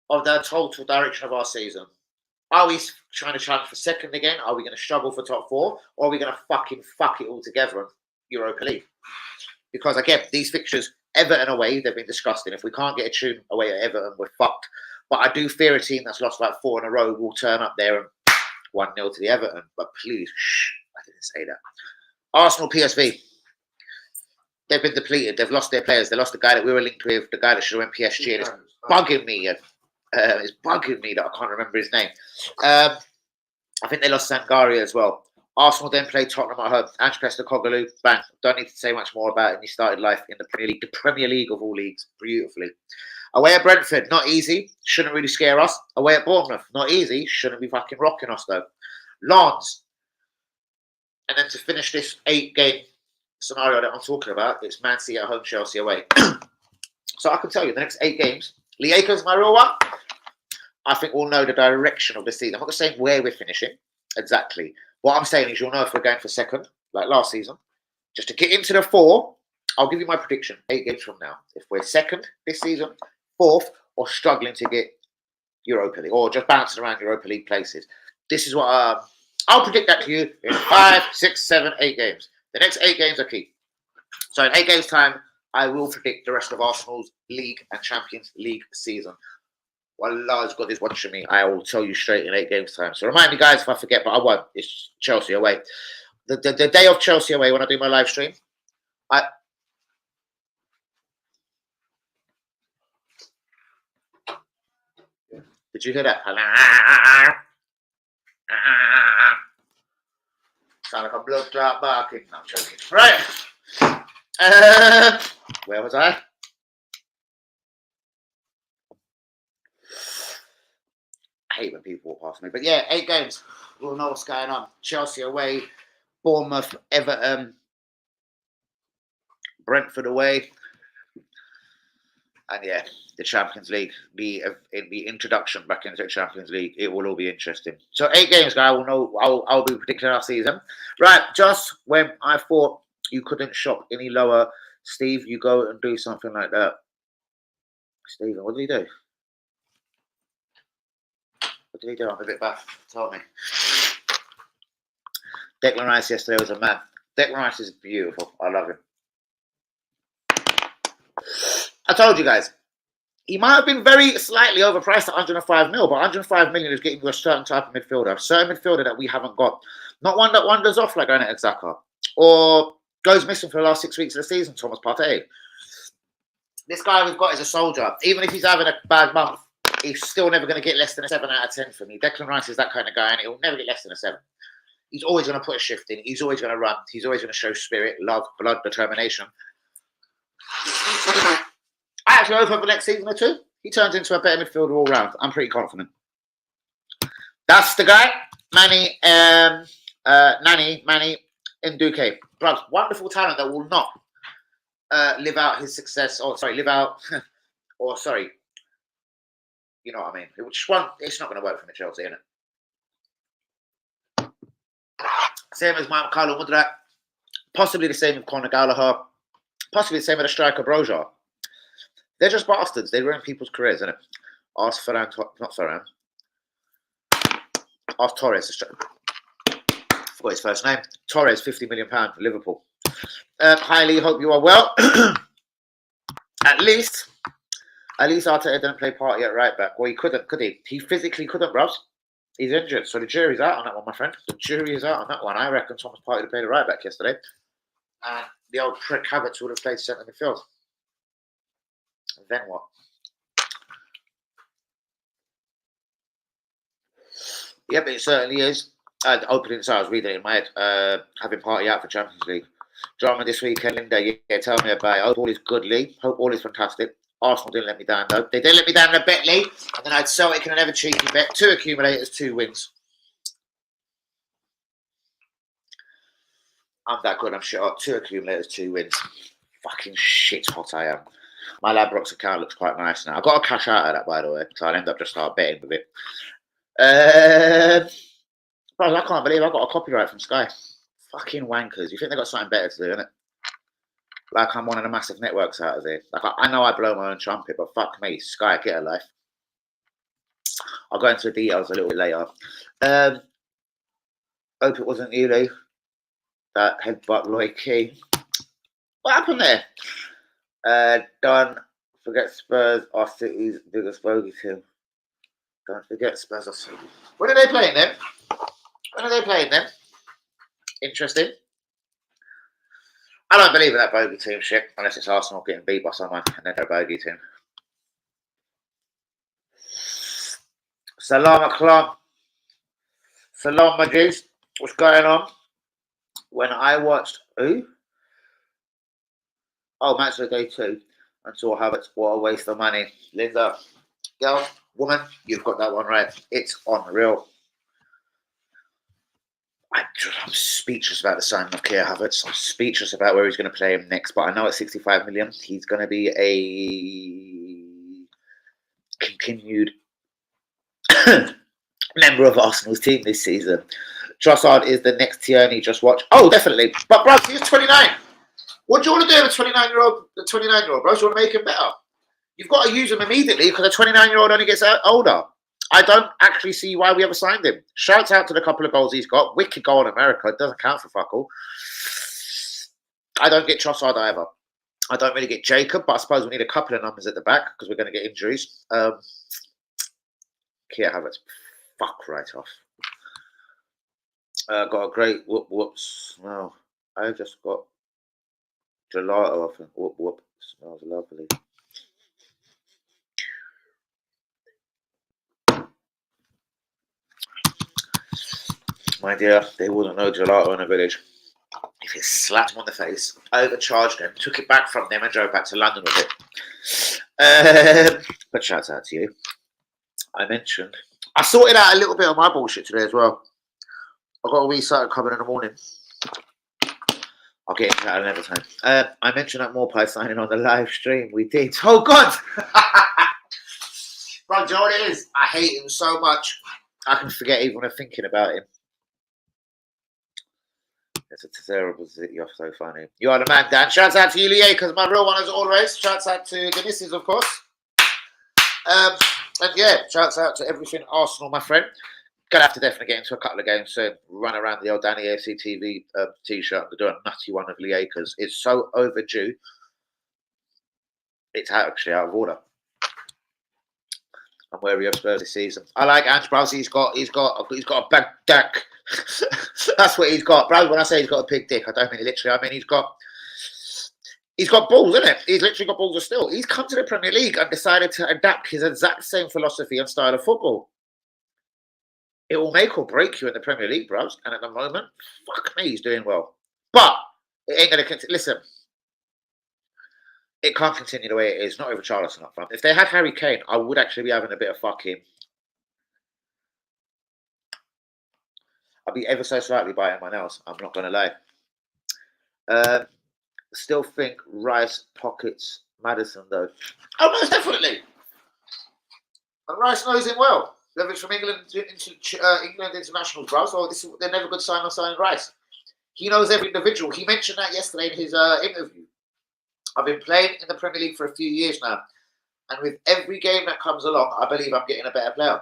of the total direction of our season. Are we trying to challenge for second again? Are we going to struggle for top 4? Or are we going to fucking fuck it all together in Europa League? Because again, these fixtures, Everton away, they've been disgusting. If we can't get a tune away at Everton, we're fucked. But I do fear a team that's lost like 4 in a row will turn up there and 1-0 to the Everton. But please, shh, I didn't say that. Arsenal, PSV. They've been depleted. They've lost their players. They lost the guy that we were linked with, the guy that should have went PSG. And it's bugging me. It's bugging me that I can't remember his name. I think they lost Sangari as well. Arsenal then played Tottenham at home. Ange Postecoglou, bang. Don't need to say much more about it. And he started life in the Premier League of all leagues, beautifully. Away at Brentford, not easy. Shouldn't really scare us. Away at Bournemouth, not easy. Shouldn't be fucking rocking us though. Lens. And then to finish this 8-game scenario that I'm talking about, it's Man City at home, Chelsea away. So I can tell you, the next 8 games, Lieka's my real one. I think we'll know the direction of the season. I'm not going to say where we're finishing exactly. What I'm saying is you'll know if we're going for second, like last season. Just to get into the 4, I'll give you my prediction 8 games from now. If we're second this season, 4th, or struggling to get Europa League, or just bouncing around Europa League places. This is what I'll predict that to you in 5, 6, 7, 8 games. The next 8 games are key. So in 8 games' time, I will predict the rest of Arsenal's League and Champions League season. Allah's God is watching me. I will tell you straight in 8 games' time. So remind me, guys, if I forget, but I won't. It's Chelsea away. The day of Chelsea away, when I do my live stream, Did you hear that? Sound like a blood clot barking. No, I'm joking. Right. Where was I? I hate when people walk past me. But yeah, 8 games. We'll know what's going on. Chelsea away. Bournemouth, Everton. Brentford away. And yeah, the Champions League, the introduction back into the Champions League, it will all be interesting. So 8 games, guys. I'll be predicting our season. Right, just when I thought you couldn't shop any lower, Steve, you go and do something like that. Stephen, what did he do? What did he do? I'm a bit baff. Tell me. Declan Rice yesterday was a man. Declan Rice is beautiful. I love him. I told you guys, he might have been very slightly overpriced at 105 mil, but 105 million is getting you a certain type of midfielder, a certain midfielder that we haven't got. Not one that wanders off like Granit Xhaka or goes missing for the last 6 weeks of the season, Thomas Partey. This guy we've got is a soldier. Even if he's having a bad month, he's still never going to get less than a 7 out of 10 for me. Declan Rice is that kind of guy, and he'll never get less than a 7. He's always going to put a shift in. He's always going to run. He's always going to show spirit, love, blood, determination. I actually hope over the next season or 2, he turns into a better midfielder all round. I'm pretty confident. That's the guy, Manny Nduke. Bruv, wonderful talent that will not live out his success, you know what I mean. Which one? It's not going to work for the Chelsea, isn't it? Same as Carlo Mudrak. Possibly the same with Conor Gallagher. Possibly the same with the striker Broja. They're just bastards. They ruin people's careers, isn't it? Ask Ferran, not Ferran. Ask Torres. Forgot his first name. Torres, £50 million, Liverpool. Hi Lee, hope you are well. At least At least Arteta didn't play Partey at right back. Well, he couldn't, could he? He physically couldn't, bros. He's injured, so the jury's out on that one, my friend. The jury is out on that one. I reckon Thomas Partey to play the right back yesterday, and the old prick Havertz would have played centre midfield. And then what? Yeah, but it certainly is. Opening, so I was reading it in my head. Having Partey out for Champions League. Drama this weekend, Linda. Yeah, tell me about it. Hope all is good, Lee. Hope all is fantastic. Arsenal didn't let me down, though. They didn't let me down in a bet, Lee. And then I had Celtic in another cheeky bet. 2 accumulators, 2 wins. I'm that good, I'm sure. 2 accumulators, 2 wins. Fucking shit hot I am. My Ladbrokes account looks quite nice now. I've got to cash out of that, by the way. So I'll end up just start betting with it. Bro, I can't believe I got a copyright from Sky. Fucking wankers. You think they got something better to do, innit? Like I'm one of the massive networks out of there. Like I know I blow my own trumpet, but fuck me, Sky, get a life. I'll go into the details a little bit later. Hope it wasn't you, Lee. That headbutt Roy Keane. What happened there? Don't forget Spurs are City's biggest bogey team. Don't forget Spurs are City. When are they playing them? When are they playing them? Interesting. I don't believe in that bogey team shit unless it's Arsenal getting beat by someone and then they're a bogey team. Salam alaikum. Salam Majid. What's going on? When I watched who? Oh, Match of the Day 2 and saw Havertz. What a waste of money. Linda, girl, woman, you've got that one right. It's unreal. I'm speechless about the signing of Kai Havertz. I'm speechless about where he's going to play him next. But I know at 65 million, he's going to be a continued member of Arsenal's team this season. Trossard is the next Tierney. Just watch. Oh, definitely. But bro, he's 29. What do you want to do with a 29-year-old? The 29-year-old, bro. Do you want to make him better? You've got to use him immediately because a 29-year-old only gets older. I don't actually see why we ever signed him. Shouts out to the couple of goals he's got. Wicked goal in America. It doesn't count for fuck all. I don't get Trossard either. I don't really get Jacob, but I suppose we need a couple of numbers at the back because we're going to get injuries. Kai Havertz, fuck right off. Got a great whoops. No, I just got gelato. I think whoop smells lovely. My dear, they wouldn't know gelato in a village if it slapped them on the face, overcharged them, took it back from them, and drove back to London with it. But shout out to you. I sorted out a little bit of my bullshit today as well. I've got a wee something coming in the morning. I'll get into that another time. I mentioned that Morpie signing on the live stream. We did. Oh, God! Bro, do you know what it is? I hate him so much. I can forget even when I'm thinking about him. It's a terrible city. You're so funny. You are the man, Dan. Shouts out to you, Lee, because my real one as always. Shouts out to the missus, of course. And yeah, shouts out to everything Arsenal, my friend. Gonna have to definitely get into a couple of games soon. Run around the old Danny AFC TV t-shirt and do a nutty one of Lee Akers. It's so overdue. It's actually out of order. I'm wary of Spurs this season. I like Ange Browse. He's got a big dick. That's what he's got, bro. When I say he's got a big dick, I don't mean it literally. I mean he's got balls, isn't it? He's literally got balls of steel. He's come to the Premier League and decided to adapt his exact same philosophy and style of football. It will make or break you in the Premier League, bros. And at the moment, fuck me, he's doing well. But it ain't going to continue. Listen, it can't continue the way it is. Not with Richarlison up front. If they had Harry Kane, I would actually be having a bit of fucking... I'll be ever so slightly biting my nails. I'm not going to lie. Still think Rice pockets Maddison, though. Oh, most definitely. And Rice knows him well. Whether it's from England internationals, bro. So they're never good sign on signing Rice. He knows every individual. He mentioned that yesterday in his interview. I've been playing in the Premier League for a few years now. And with every game that comes along, I believe I'm getting a better player.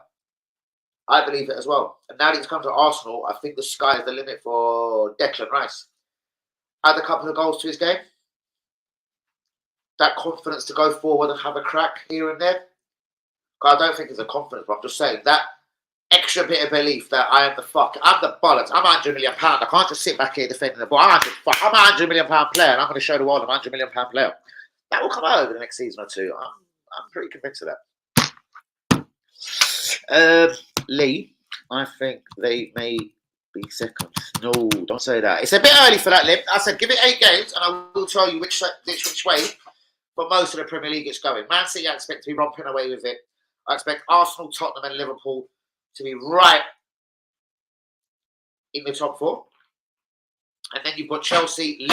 I believe it as well. And now that he's come to Arsenal, I think the sky is the limit for Declan Rice. Add a couple of goals to his game. that confidence to go forward and have a crack here and there. I don't think it's a confidence, but I'm just saying that extra bit of belief that I'm the bollocks. I'm £100 million. I can't just sit back here defending the ball. I'm a £100 million player, and I'm going to show the world I'm a £100 million player. That will come out over the next season or two. I'm pretty convinced of that. Lee, I think they may be second. No, don't say that. It's a bit early for that, Lim. I said give it 8 games, and I will tell you which way for most of the Premier League it's going. Man City, I expect to be romping away with it. I expect Arsenal, Tottenham, and Liverpool to be right in the top 4. And then you've got Chelsea,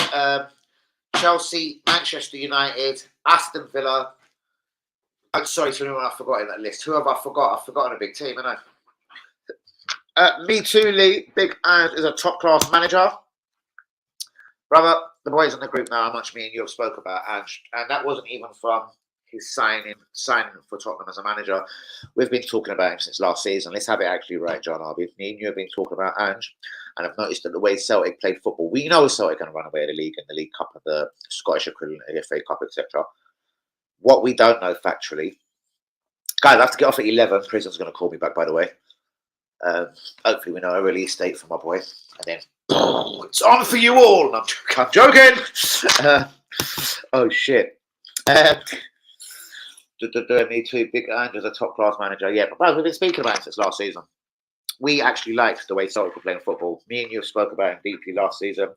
Manchester United, Aston Villa. I'm sorry to anyone I've forgotten that list. Who have I forgot? I've forgotten a big team, haven't I? Me too, Lee. Big Ange is a top-class manager. Brother, the boys in the group know how much me and you have spoke about Ange. And that wasn't even from his signing for Tottenham as a manager. We've been talking about him since last season. Let's have it actually right, John Arby. Me and you have been talking about Ange, and I've noticed that the way Celtic played football, we know Celtic are going to run away with the league and the League Cup and the Scottish equivalent of the FA Cup, etc. What we don't know factually, guys, I have to get off at 11. Prison's going to call me back, by the way. Hopefully we know a release date for my boy, and then it's on for you all. I'm joking. Oh shit. Me too. Big Ange, a top class manager. Yeah, but we've been speaking about it since last season. We actually liked the way Celtic were playing football. Me and you spoke about him deeply last season.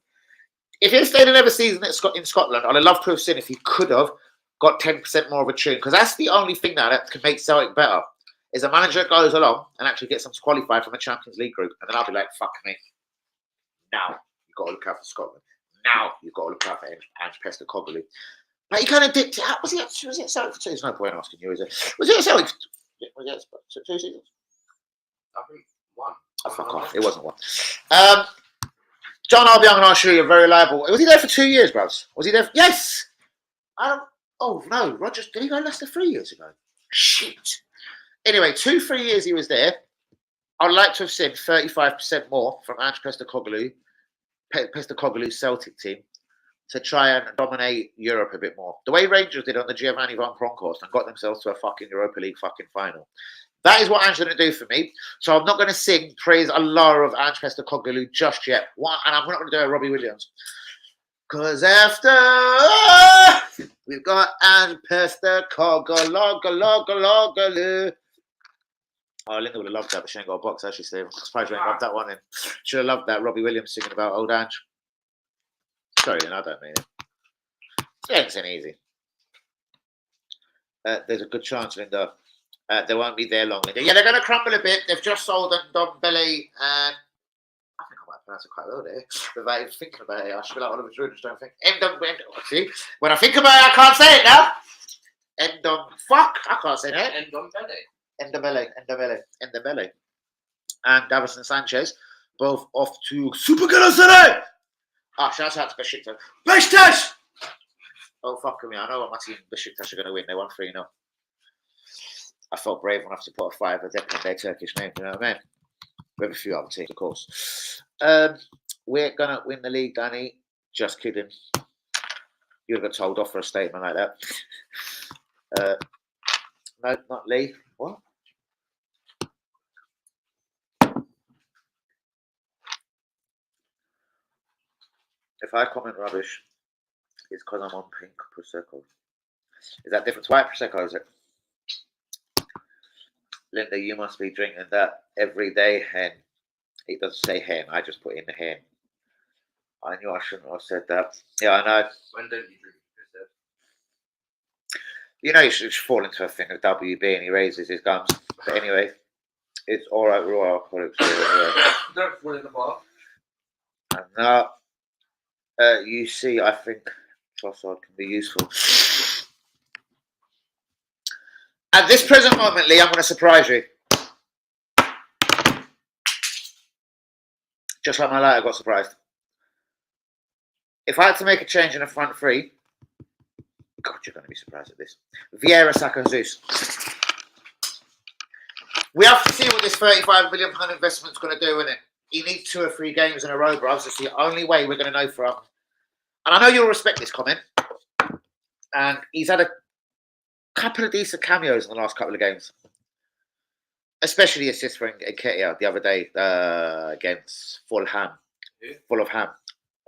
If he had stayed another season in Scotland, I'd have loved to have seen if he could have got 10% more of a tune, because that's the only thing now that can make Celtic better. Is a manager that goes along and actually gets them to qualify from a Champions League group, and then I'll be like, fuck me. Now you've got to look out for Scotland. Now you've got to look out for Ange Postecoglou. But he kind of dipped out. Was it Celtic for 2? There's no point asking you, is it? Was it Celtic? Was it 2 seasons? I think 1. Oh, fuck off. It wasn't 1. John Arby, I'm going to ask you, you're very liable. Was he there for 2 years, bros? Was he there? Yes! Oh, no. Rogers, did he go Leicester 3 years ago? Shit. Anyway, 2-3 years he was there. I'd like to have seen 35% more from Ange Postecoglou's Celtic team to try and dominate Europe a bit more. The way Rangers did on the Giovanni Van Bronckhorst and got themselves to a fucking Europa League fucking final. That is what Ange's going to do for me. So I'm not going to sing praise Allah of Ange Postecoglou just yet. And I'm not going to do a Robbie Williams. Because after we've got Ange Postecoglou. Oh, Linda would have loved that, but she ain't got a box, actually, Steve. I'm surprised you ain't loved that one in. Should have loved that Robbie Williams singing about old Ange. Sorry, I don't mean it. It ain't easy. There's a good chance, Linda. They won't be there long, Linda. Yeah, they're going to crumble a bit. They've just sold Ndombele and I think I might pronounce it quite well there. Without even thinking about it, I should be like Oliver Drew, just don't think. See, when I think about it, I can't say it now. I can't say that. Ndombele. And Davison Sanchez, both off to Super Galatasaray. Shout out to Besiktas. Besiktas! Oh, fuck me. I know what my team Besiktas are going to win. They won 3-0. I felt brave enough to put a 5 of them in their Turkish name. You know what I mean? We have a few other teams, of course. We're going to win the league, Danny. Just kidding. You'll get told off for a statement like that. No, not Lee. What? If I comment rubbish, it's because I'm on pink Prosecco. Is that different to white Prosecco, is it? Linda, you must be drinking that every day, hen. It doesn't say hen, I just put in the hen. I knew I shouldn't have said that. Yeah, I know. When don't you drink? You know, you should fall into a thing of WB and he raises his gums. But anyway, it's all right, raw alcoholics. Don't fall in the bar. And now, you see, I think Trossard can be useful. At this present moment, Lee, I'm going to surprise you. Just like my lighter got surprised. If I had to make a change in the front three, God, you're going to be surprised at this. Vieira, Saka, Jesus. We have to see what this £35 million investment's going to do, innit? He needs 2 or 3 games in a row, bro. That's the only way we're going to know from. And I know you'll respect this comment. And he's had a couple of decent cameos in the last couple of games. Especially the assist for Nketiah the other day against Fulham. Yeah. Full of ham.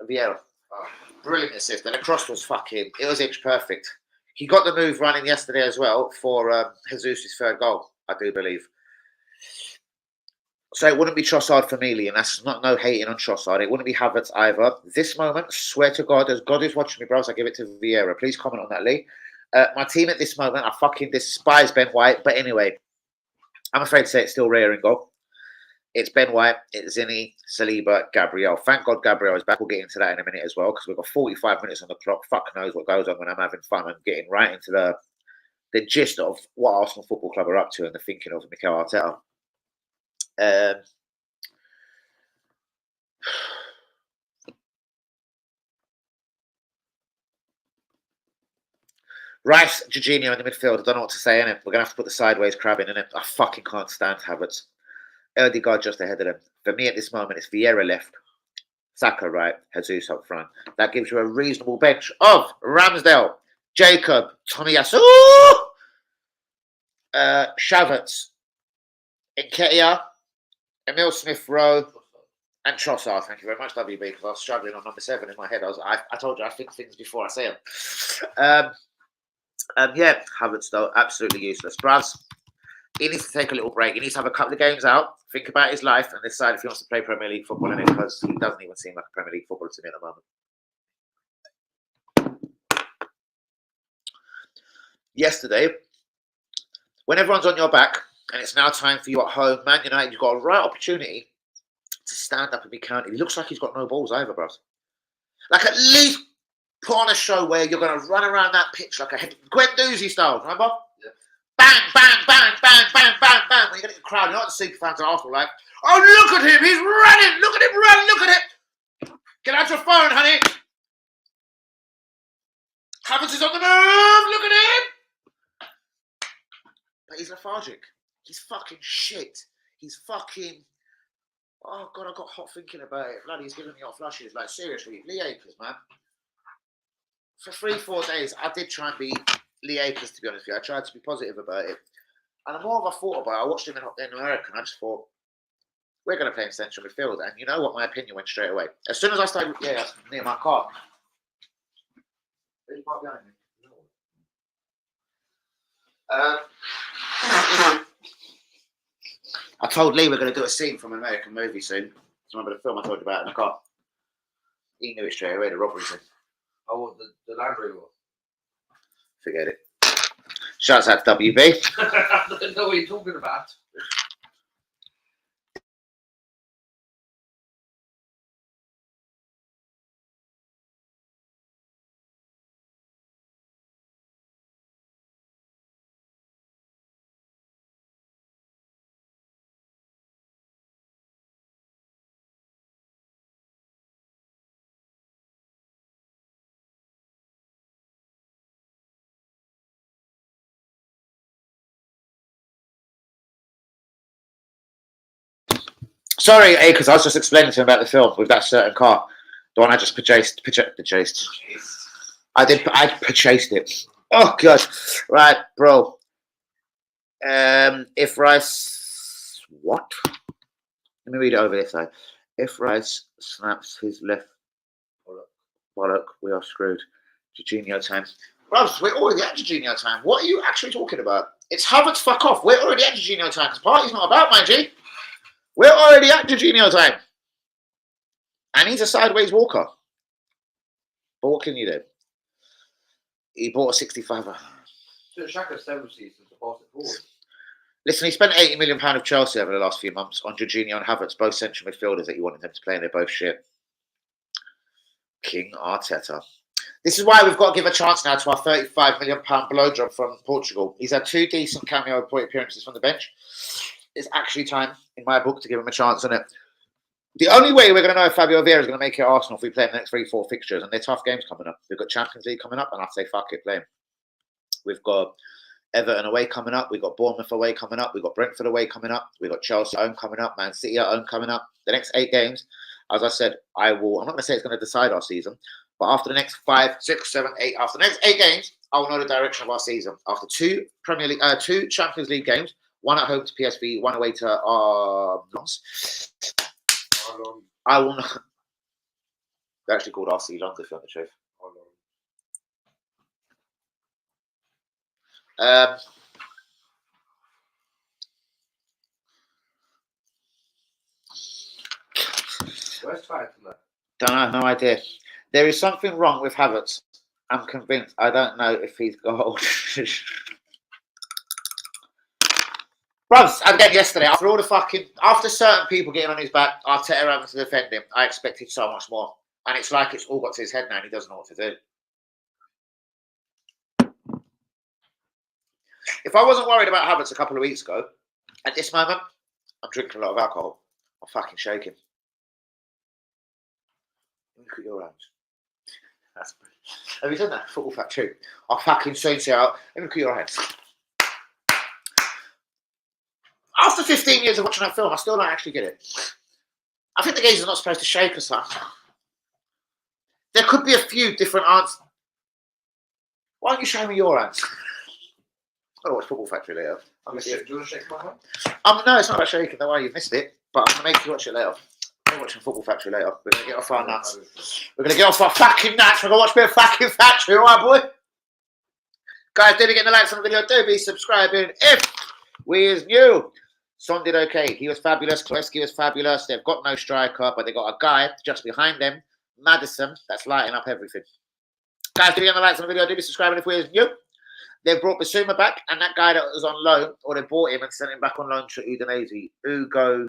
Vieira. Oh. Brilliant assist. And the cross was it was inch perfect. He got the move running yesterday as well for Jesus' third goal, I do believe. So it wouldn't be Trossard for me, Lee, and that's not no hating on Trossard. It wouldn't be Havertz either. This moment, swear to God, as God is watching me, bros, I give it to Vieira. Please comment on that, Lee. My team at this moment, I fucking despise Ben White. But anyway, I'm afraid to say it's still rearing goal. It's Ben White, it's Zinni, Saliba, Gabriel. Thank God Gabriel is back. We'll get into that in a minute as well, because we've got 45 minutes on the clock. Fuck knows what goes on when I'm having fun and getting right into the gist of what Arsenal Football Club are up to and the thinking of Mikel Arteta. Rice, Jorginho in the midfield. I don't know what to say in it. We're going to have to put the sideways crab in it. I fucking can't stand Havertz. Ødegaard just ahead of them. For me at this moment, it's Vieira left, Saka right, Jesus up front. That gives you a reasonable bench of Ramsdale, Jacob, Tomiyasu, Havertz, Nketiah, Emil Smith-Rowe, and Trossard. Thank you very much, WB, because I was struggling on number 7 in my head. I told you I think things before I say them. Yeah, Havertz though, absolutely useless. Braz, he needs to take a little break. He needs to have a couple of games out, think about his life, and decide if he wants to play Premier League football in it, because he doesn't even seem like a Premier League footballer to me at the moment. Yesterday, when everyone's on your back, and it's now time for you at home, Man United, you've got a right opportunity to stand up and be counted. He looks like he's got no balls either, bros. Like, at least put on a show where you're going to run around that pitch like a Guendouzi style, remember? Yeah. Bang, bang, bang, bang, bang, bang, bang. When you get the crowd, you know what the super fans at Arsenal like? Oh, look at him, he's running. Look at him run, look at him. Get out your phone, honey. Havertz is on the move, look at him. But he's lethargic. He's fucking shit. He's fucking... Oh, God, I got hot thinking about it. Bloody, he's giving me hot flushes. Like, seriously, Lee Akers, man. For 3-4 days, I did try and be Lee Akers, to be honest with you. I tried to be positive about it. And the more I thought about it, I watched him in America, and I just thought, we're going to play in central midfield. And you know what? My opinion went straight away. As soon as I started, yeah, near my car. Where's Mark behind me? I told Lee we're going to do a scene from an American movie soon. Remember the film I told you about in the car? He knew it straight away, the robbery scene. Oh, what, the Land Rover? Forget it. Shouts out to WB. I don't know what you're talking about. Sorry, Akers, I was just explaining to him about the film with that certain car. The one I just purchased. I purchased it. Oh, God. Right, bro. If Rice... What? Let me read it over this side. If Rice snaps his left bollock, we are screwed. Jorginho time. Bros, we're already at Jorginho time. What are you actually talking about? It's Havertz, fuck off. We're already at Jorginho time. This party's not about, my G. We're already at Jorginho time. And he's a sideways walker. But what can you do? He bought a 65er. So Xhaka 7 seasons to pass it forward. Listen, he spent £80 million of Chelsea over the last few months on Jorginho and Havertz, both central midfielders that you wanted them to play, and they're both shit. King Arteta. This is why we've got to give a chance now to our £35 million blowjob from Portugal. He's had 2 decent cameo appearances from the bench. It's actually time, in my book, to give him a chance, isn't it? The only way we're going to know if Fabio Vieira is going to make it at Arsenal if we play in the next 3-4 fixtures, and they're tough games coming up. We've got Champions League coming up, and I'd say fuck it, play him. We've got Everton away coming up. We've got Bournemouth away coming up. We've got Brentford away coming up. We've got Chelsea at home coming up. Man City at home coming up. The next 8 games, as I said, I'm not going to say it's going to decide our season, but after the next 5, 6, 7, 8, after the next 8 games, I will know the direction of our season. After two Champions League games, one at home to PSV, one away to Lens. I will know. They're actually called RC Lens, if you want the truth. Where's Fatima? Don't know, no idea. There is something wrong with Havertz. I'm convinced. I don't know if he's got old. Bros, again yesterday, after certain people getting on his back, Arteta having to defend him, I expected so much more. And it's like it's all got to his head now and he doesn't know what to do. If I wasn't worried about Havertz a couple of weeks ago, at this moment, I'm drinking a lot of alcohol. I'm fucking shaking. Look at your hands. That's brilliant. Have you done that? Football fact too. I'll fucking soon see out. Look at your hands. After 15 years of watching that film, I still don't actually get it. I think the gays are not supposed to shake or something. There could be a few different answers. Why don't you show me your hands? I'll watch Football Factory later. Do you want to shake my hand? No, it's not about shaking. Don't worry, you've missed it. But I'm going to make you watch it later. We're watching Football Factory later. We're going to get off our nuts. We're going to get off our fucking nuts. We're going to watch a bit of fucking Factory, alright, boy? Guys, do get the likes on the video. Do be subscribing if we is new. Son did okay. He was fabulous. Kleski was fabulous. They've got no striker, but they've got a guy just behind them, Maddison, that's lighting up everything. Guys, do get the likes on the video. Do be subscribing if we is new. They've brought Basuma back, and that guy that was on loan, or they bought him and sent him back on loan to Udinese. Ugo.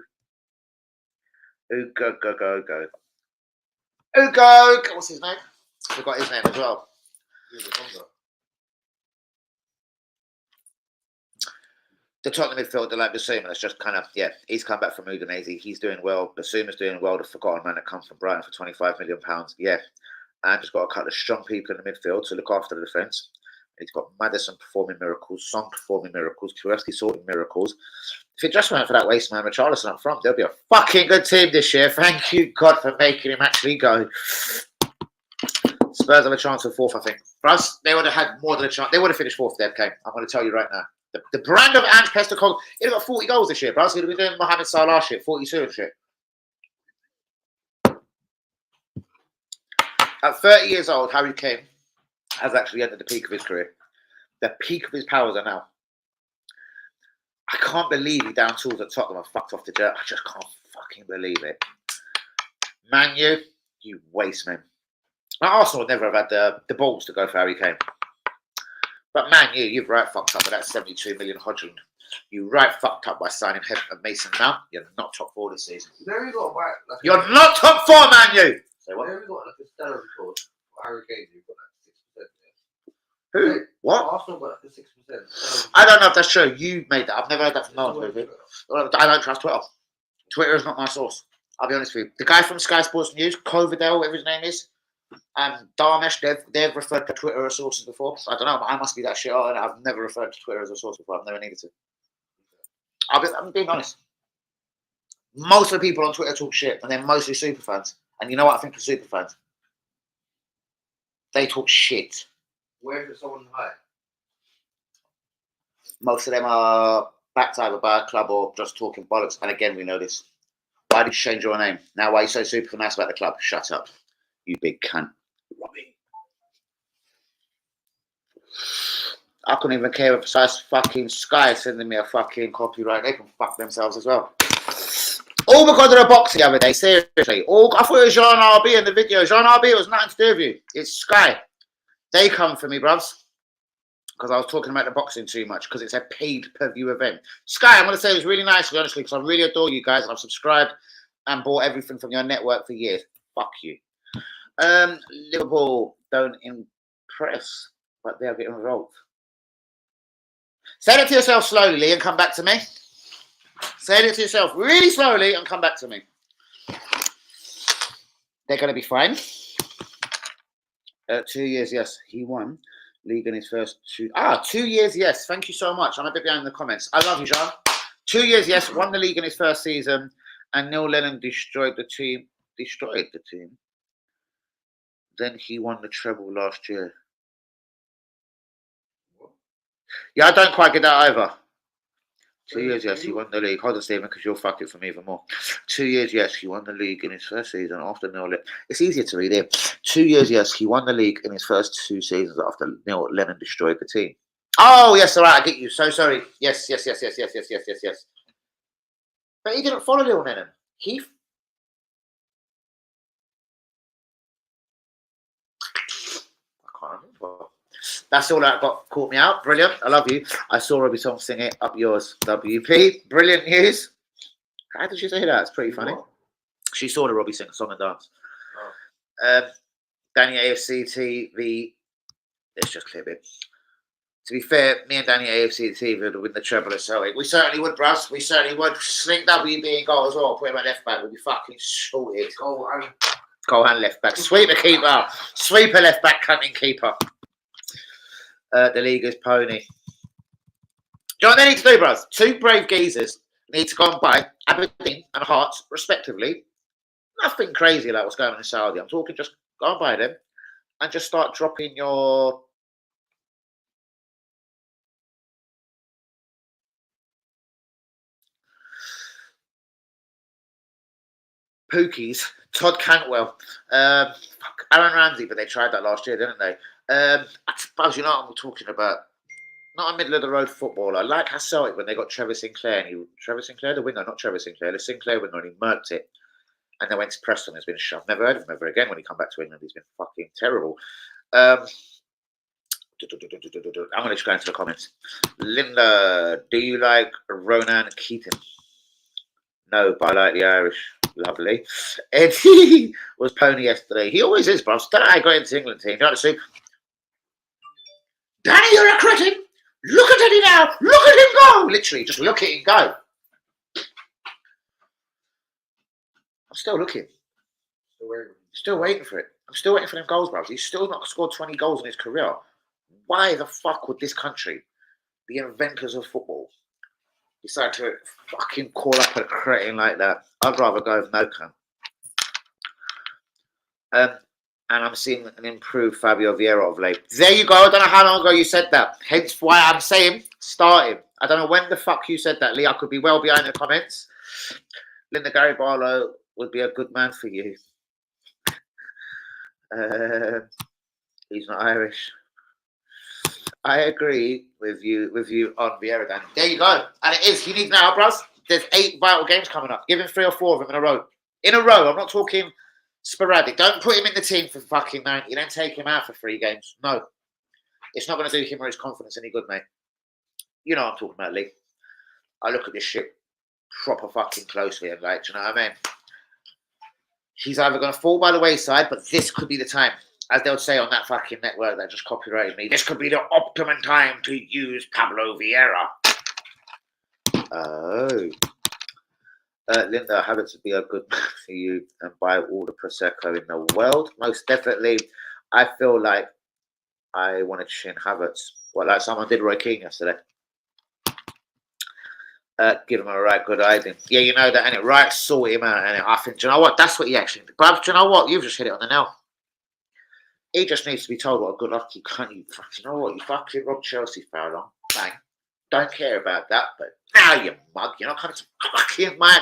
What's his name? We've got his name as well. The Tottenham midfielder like Basuma, that's just kind of, yeah, he's come back from Udinese. He's doing well. Basuma's doing well. The forgotten man that comes from Brighton for £25 million. Yeah. And just got a couple of strong people in the midfield to look after the defence. He's got Maddison performing miracles, Son performing miracles, Kureski sorting miracles. If it just went for that waste man, Richarlison up front, there'll be a fucking good team this year. Thank you, God, for making him actually go. Spurs have a chance for fourth, I think. For us, they would have had more than a chance. They would have finished fourth if they came. I'm going to tell you right now. The brand of Ange Postecoglou, he'd have got 40 goals this year, bro. He'd have been doing Mohamed Salah shit, 42 and shit. At 30 years old, Harry Kane has actually entered the peak of his career. The peak of his powers are now. I can't believe he down tools at Tottenham and fucked off the jet. I just can't fucking believe it. Man, you waste, man. Now, Arsenal would never have had the balls to go for Harry Kane. But man, you've right fucked up with that 72 million Hodgson. You right fucked up by signing Mason Mount. You're not top 4 this season. You're not top 4, man, you! Say what? Have you got like a stellar record? Harry Kane, you've got like 6%. Who? What? Arsenal got like 6%. I don't know if that's true. You made that. I've never heard that from no one. I don't trust Twitter. Twitter is not my source. I'll be honest with you. The guy from Sky Sports News, Coverdale, whatever his name is, and Darmesh, they've referred to Twitter as sources before. I don't know, but I must be that shit. I've never referred to Twitter as a source before. I've never needed to. I'm being honest. Most of the people on Twitter talk shit, and they're mostly super fans. And you know what I think of super fans? They talk shit. Where is someone high? Most of them are backed either by a club or just talking bollocks. And again, we know this. Why did you change your name? Now, why are you so super nice about the club? Shut up, you big cunt. Robbie. I couldn't even care if besides fucking Sky sending me a fucking copyright. They can fuck themselves as well. All because of the box the other day, seriously. I thought it was Jean RB in the video. Jean RB was nothing to do with you. It's Sky. They come for me, bruvs. Because I was talking about the boxing too much. Because it's a paid-per-view event. Sky, I'm going to say it was really nice, honestly, because I really adore you guys. And I've subscribed and bought everything from your network for years. Fuck you. Liverpool don't impress, but they'll get involved. Say it to yourself slowly, Lee, and come back to me. Say it to yourself really slowly and come back to me. They're going to be fine. 2 years, yes. He won league in his first 2. 2 years, yes. Thank you so much. I'm a bit behind in the comments. I love you, Jean. 2 years, yes. Won the league in his first season. And Neil Lennon destroyed the team. Then he won the treble last year. Yeah, I don't quite get that either. 2 years, yes, he won the league. Hold on, Stephen, because you'll fuck it for me even more. 2 years, yes, he won the league in his first season after Neil Lennon. It's easier to read it. 2 years, yes, he won the league in his first 2 seasons after Neil Lennon destroyed the team. Oh, yes, all right, I get you. So sorry. Yes. But he didn't follow Neil Lennon. I can't remember. That's all that caught me out. Brilliant. I love you. I saw Robbie Song sing it. Up yours, WP. Brilliant news. How did she say that? It's pretty funny. What? She saw the Robbie sing a song and dance. Danny AFC TV. Let's just clip it. To be fair, me and Danny AFC TV would win the treble at Celtic. We certainly would, Bruss. We certainly would. Slink WB in goal as well. Put him at left back. We'd be fucking sorted. Goal and left back. Sweep a keeper. Sweep a left back, cunting keeper. The league is pony. Do you know what they need to do, bros? 2 brave geezers need to go and buy Aberdeen and Hearts, respectively. Nothing crazy like what's going on in Saudi. I'm talking just go and buy them and just start dropping your Pookies, Todd Cantwell, Aaron Ramsey, but they tried that last year, didn't they? I suppose you know what I'm talking about. Not a middle of the road footballer. Like how Celtic when they got Trevor Sinclair, and Trevor Sinclair, the winger, not Trevor Sinclair, the Sinclair winger, and he murked it. And they went to Preston, has been shoved. Never heard of him ever again when he come back to England. He's been fucking terrible. I'm going to just go into the comments. Linda, do you like Ronan Keaton? No, but I like the Irish. Lovely. Eddie was pony yesterday. He always is, bro. I got into the England team. You know what I Danny, you're a cretin. Look at Eddie now. Look at him go. Literally, just look at him go. I'm still looking. Still waiting for it. I'm still waiting for them goals, bro. He's still not scored 20 goals in his career. Why the fuck would this country, the inventors of football, decide to fucking call up a cretin like that? I'd rather go with no cunt. And I'm seeing an improved Fabio Vieira of late. There you go. I don't know how long ago you said that. Hence why I'm saying start him. I don't know when the fuck you said that, Lee. I could be well behind the comments. Linda Gary Barlow would be a good man for you. He's not Irish. I agree with you on Vieira, Dan. There you go. And it is. He needs now, bros. There's 8 vital games coming up. Give him 3 or 4 of them in a row. In a row. I'm not talking sporadic. Don't put him in the team for fucking 90. Then take him out for 3 games. No. It's not going to do him or his confidence any good, mate. You know what I'm talking about, Lee. I look at this shit proper fucking closely and like, do you know what I mean? He's either going to fall by the wayside, but this could be the time. As they would say on that fucking network that just copyrighted me, this could be the optimum time to use Pablo Vieira. Oh. Linda, how to be a good man for you and buy all the Prosecco in the world? Most definitely. I feel like I want to chin Havertz. Well, like someone did Roy Keane yesterday. Give him a right good hiding. Yeah, you know that, and it right, sort him out, and I think, do you know what? That's what he actually did. But do you know what? You've just hit it on the nail. He just needs to be told what a good luck he can't. You know what? You fucking robbed Chelsea foul on. Bang. Don't care about that, but now you mug. You're not coming to fucking my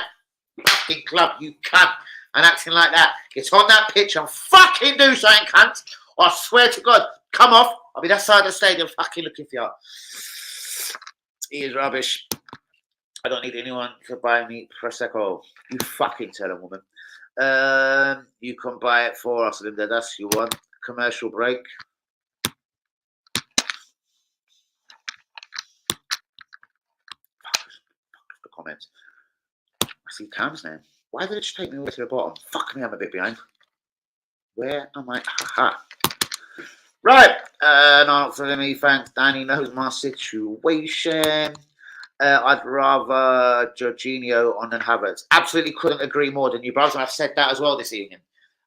fucking club, you cunt, and acting like that. Get on that pitch and fucking do something, cunt. Or I swear to God, come off. I'll be that side of the stadium fucking looking for you. He is rubbish. I don't need anyone to buy me Prosecco. You fucking tell him, woman. You can buy it for us, Linda. That's you want. Commercial break. The comments. I see Cam's name. Why did it just take me all the way to the bottom? Fuck me, I'm a bit behind. Where am I? Aha. Right. Not for me, thanks. Danny knows my situation. I'd rather Jorginho on than Havertz. Absolutely couldn't agree more than you, brothers. And I've said that as well this evening.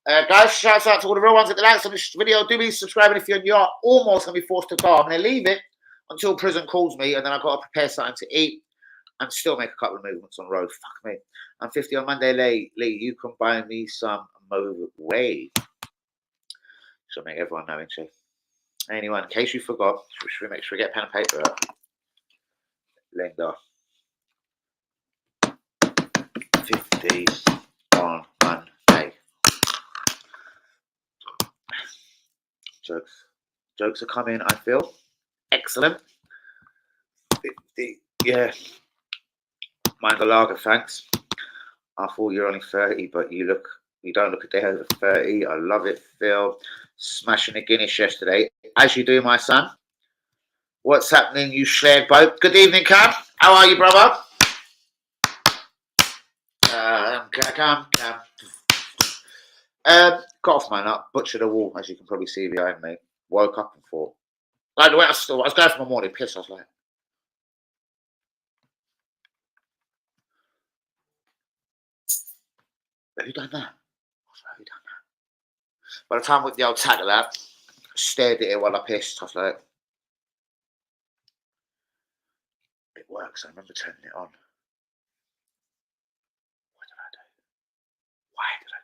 Guys, shouts out to all the real ones that likes on this video. Do be subscribing if you're almost going to be forced to go. I'm going to leave it until prison calls me, and then I've got to prepare something to eat and still make a couple of movements on the road. Fuck me. I'm 50 on Monday, Lee. You can buy me some Moe Way. She'll make everyone know, isn't she? Anyone, in case you forgot, should we make sure we get pen and paper out? Linda. 50 on Monday. Jokes are coming, I feel. Excellent. 50, yeah. Mind the lager, thanks. I thought you're only 30, but you don't look a day over 30. I love it, Phil. Smashing a Guinness yesterday. As you do, my son. What's happening, you slag boat? Good evening, Cam. How are you, brother? Cam. Got off my nut, butchered a wall, as you can probably see behind me. Woke up and thought. Like the way I was going for my morning piss, I was like, who done that? By the time with the old tackle out, stared at it while I pissed. I was like, it works. I remember turning it on. What did I do? Why did I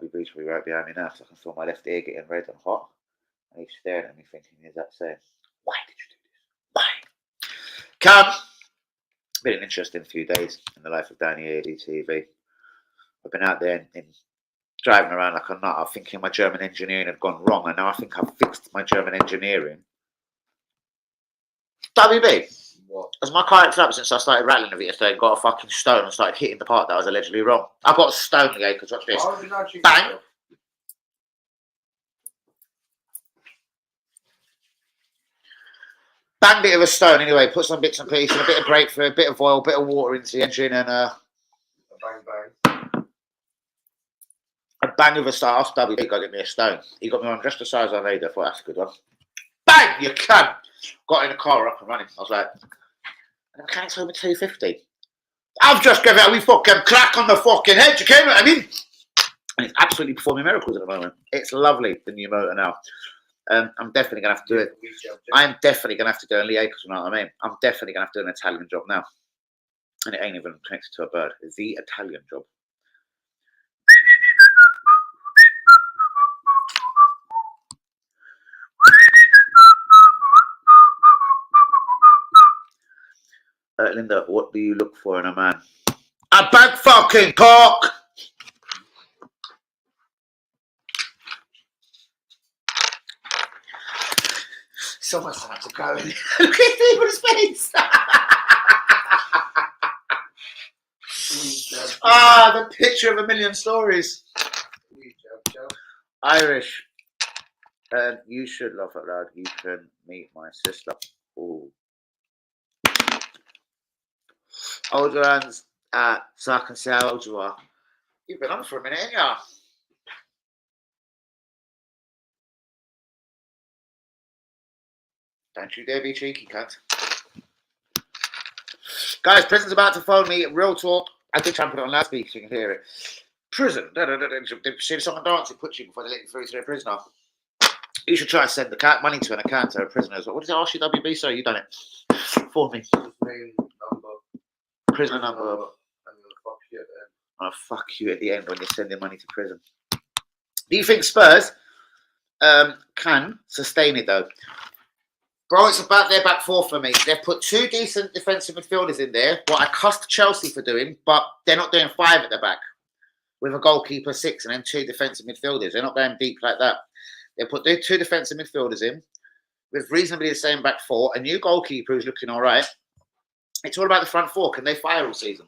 do it? WB's probably right behind me now, so I can feel my left ear getting red and hot. And he's staring at me thinking, is that saying, why did you do this? Why? Cam! Been an interesting few days in the life of Danny ADTV. I've been out there in driving around like a nut. I'm thinking my German engineering had gone wrong, and now I think I've fixed my German engineering. WB, What? as my car acted up since I started rattling of it yesterday, got a fucking stone and started hitting the part that was allegedly wrong. I got a stone, yeah, because watch this. Why would you not shoot Bang! yourself? Bang bit of a stone anyway, put some bits and pieces, a bit of brake fluid, a bit of oil, a bit of water into the engine, and Bang, bang. a bang of a start off. WB got me a stone. He got me one just the size I made. I thought that's a good one. Bang! You cunt! Got in the car up and running. I was like, the mechanic's over 250. I've just given it a wee fucking crack on the fucking head. You came, I mean, and it's absolutely performing miracles at the moment. It's lovely, the new motor now. I'm definitely gonna have to do it. I'm definitely gonna have to do a Lié, because you know what I mean. I'm definitely gonna have to do an Italian job now, and it ain't even connected to a bird. It's the Italian job. Linda, what do you look for in a man? A big fucking cock! So much time to go in. Look at Stephen's face! The picture of a million stories. Irish. You should laugh out loud. You can meet my sister. Ooh. Hold your hands so I can see how old you are. You've been on for a minute, ain't you? Don't you dare be cheeky, cunt. Guys, Prison's about to phone me. Real talk. I did try and put it on loudspeaker so you can hear it. Prison. See the song and dance it puts you before they let you through to their prisoner. You should try and send the money to an account to a prisoner. What does it ask you, WB? So you done it for me. Name, number, Prisoner number. and then fuck you at the end. I'll fuck you at the end when you're sending money to prison. Do you think Spurs can sustain it though? Bro, it's about their back four for me. They've put two decent defensive midfielders in there, what I cussed Chelsea for doing, but they're not doing five at the back. With a goalkeeper, 6, and then two defensive midfielders. They're not going deep like that. They put their two defensive midfielders in with reasonably the same back four. A new goalkeeper who's looking all right. It's all about the front four. Can they fire all season?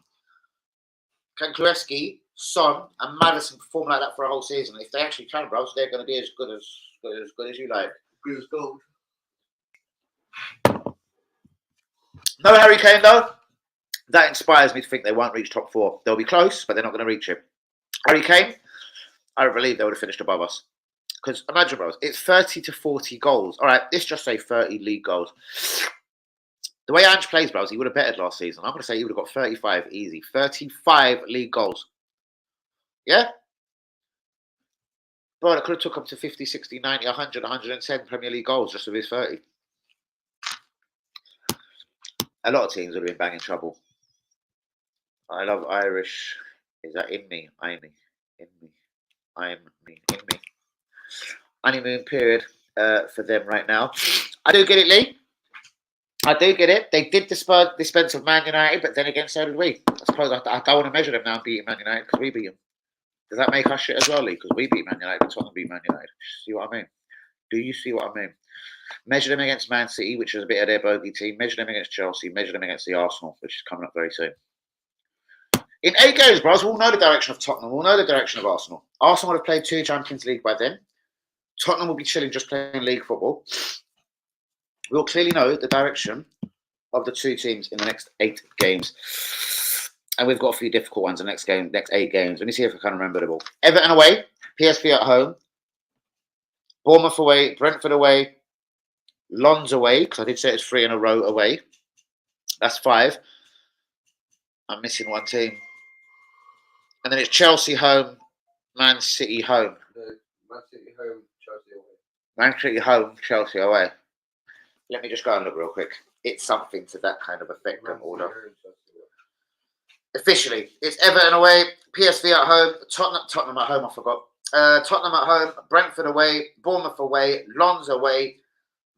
Can Kluevski, Son, and Maddison perform like that for a whole season? If they actually can, bro, they're going to be as good as you like. Good as gold. No Harry Kane though. That inspires me to think they won't reach top 4. They'll be close, but they're not going to reach it. Harry Kane, I don't believe they would have finished above us. Because imagine, bros, it's 30 to 40 goals. All right, let's just say 30 league goals. The way Ange plays, bros, he would have bettered last season. I'm going to say he would have got 35 easy. 35 league goals. Yeah? But it could have took him to 50, 60, 90, 100, 110 Premier League goals just with his 30. A lot of teams would have been banging trouble. I love Irish. Is that in me? In me. honeymoon period for them right now. I do get it, Lee. I do get it. They did dispense of Man United, but then again, so did we. I suppose I don't want to measure them now beating Man United because we beat them. Does that make us shit as well, Lee? Because we beat Man United and Tottenham beat Man United. See what I mean? Do you see what I mean? Measure them against Man City, which is a bit of their bogey team. Measure them against Chelsea. Measure them against the Arsenal, which is coming up very soon. In 8 games, bros, we'll know the direction of Tottenham. We'll know the direction of Arsenal. Arsenal would have played 2 Champions League by then. Tottenham will be chilling, just playing league football. We'll clearly know the direction of the 2 teams in the next 8 games. And we've got a few difficult ones in the next 8 games. Let me see if I can remember them all. Everton away, PSV at home, Bournemouth away, Brentford away, Lons away, because I did say it's 3 in a row away. That's 5. I'm missing 1 team. And then it's Chelsea home, Man City home. Man City home, Chelsea away. Man City home, Chelsea away. Let me just go and look real quick. It's something to that kind of effect and order. Officially, it's Everton away, PSV at home, Tottenham at home, I forgot. Tottenham at home, Brentford away, Bournemouth away, Lons away,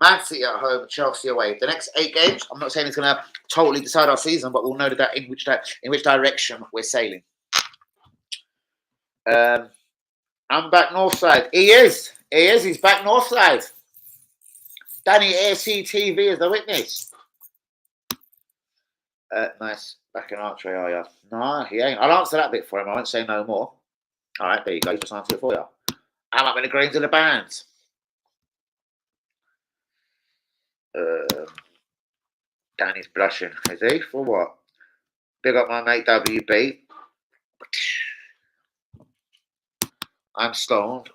Man City at home, Chelsea away. The next 8 games, I'm not saying it's going to totally decide our season, but we'll know that in which direction we're sailing. I'm back north side. He is. He's back north side. Danny ACTV is the witness. Nice. Back in archery, are you? No, he ain't. I'll answer that bit for him. I won't say no more. All right, there you go. Just answer it for you. I'm up in the greens of the bands. Danny's blushing. Is he? For what? Big up my mate WB. I'm stoned.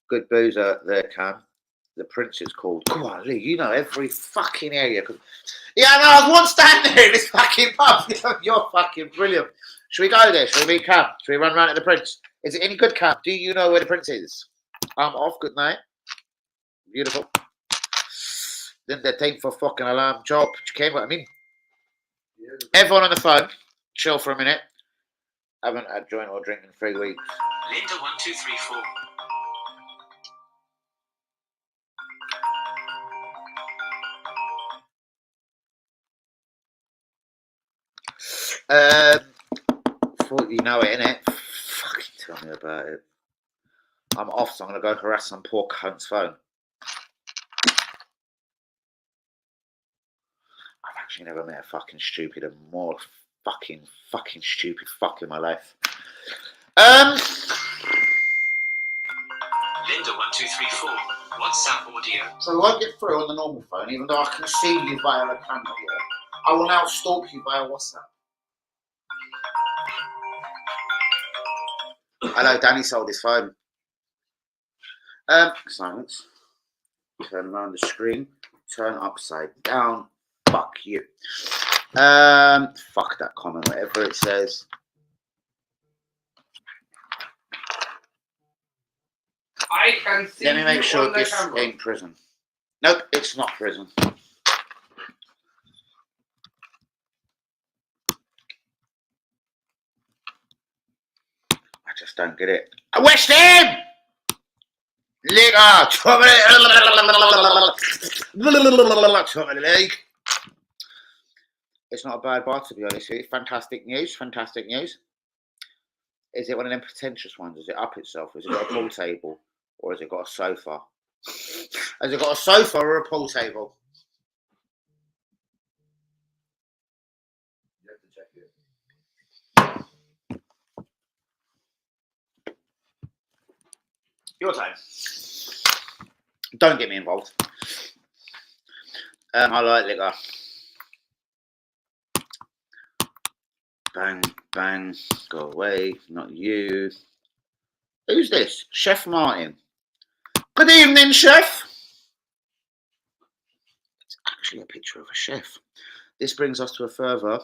Good boozer there, Cam. The Prince is called. Come on, Lee, you know every fucking area. Yeah, no, I was once standing there in this fucking pub. You're fucking brilliant. Should we go there? Should we meet Cam? Should we run around at the Prince? Is it any good, Cam? Do you know where the Prince is? I'm off. Good night. Beautiful. Then the time for fucking alarm job. Okay, what I mean? Everyone on the phone. Chill for a minute. Haven't had joint or drink in 3 weeks. Linda 1 2 3 4. Thought you know it, innit? Fucking tell me about it. I'm off, so I'm gonna go harass some poor cunt's phone. I've actually never met a fucking stupid and more fucking stupid fuck in my life. Linda 1 2 3 4. WhatsApp audio. So I won't get through on the normal phone, even though I can see you via a camera here. I will now stalk you via WhatsApp. Hello, Danny sold his phone. Silence. Turn around the screen. Turn upside down. Fuck you. Fuck that comment, whatever it says. I can see. Let me make you sure on the this camera. ain't prison. Nope, it's not prison. I just don't get it. West Ham! League. It's not a bad bar, to be honest with you. Fantastic news. Fantastic news. Is it one of them pretentious ones? Is it up itself? Has it got a pool table? Or has it got a sofa? Has it got a sofa or a pool table? You have to check it. Your time. Don't get me involved. I like liquor. Bang, bang, go away, not you. Who's this? Chef Martin. Good evening, chef. It's actually a picture of a chef. This brings us to a further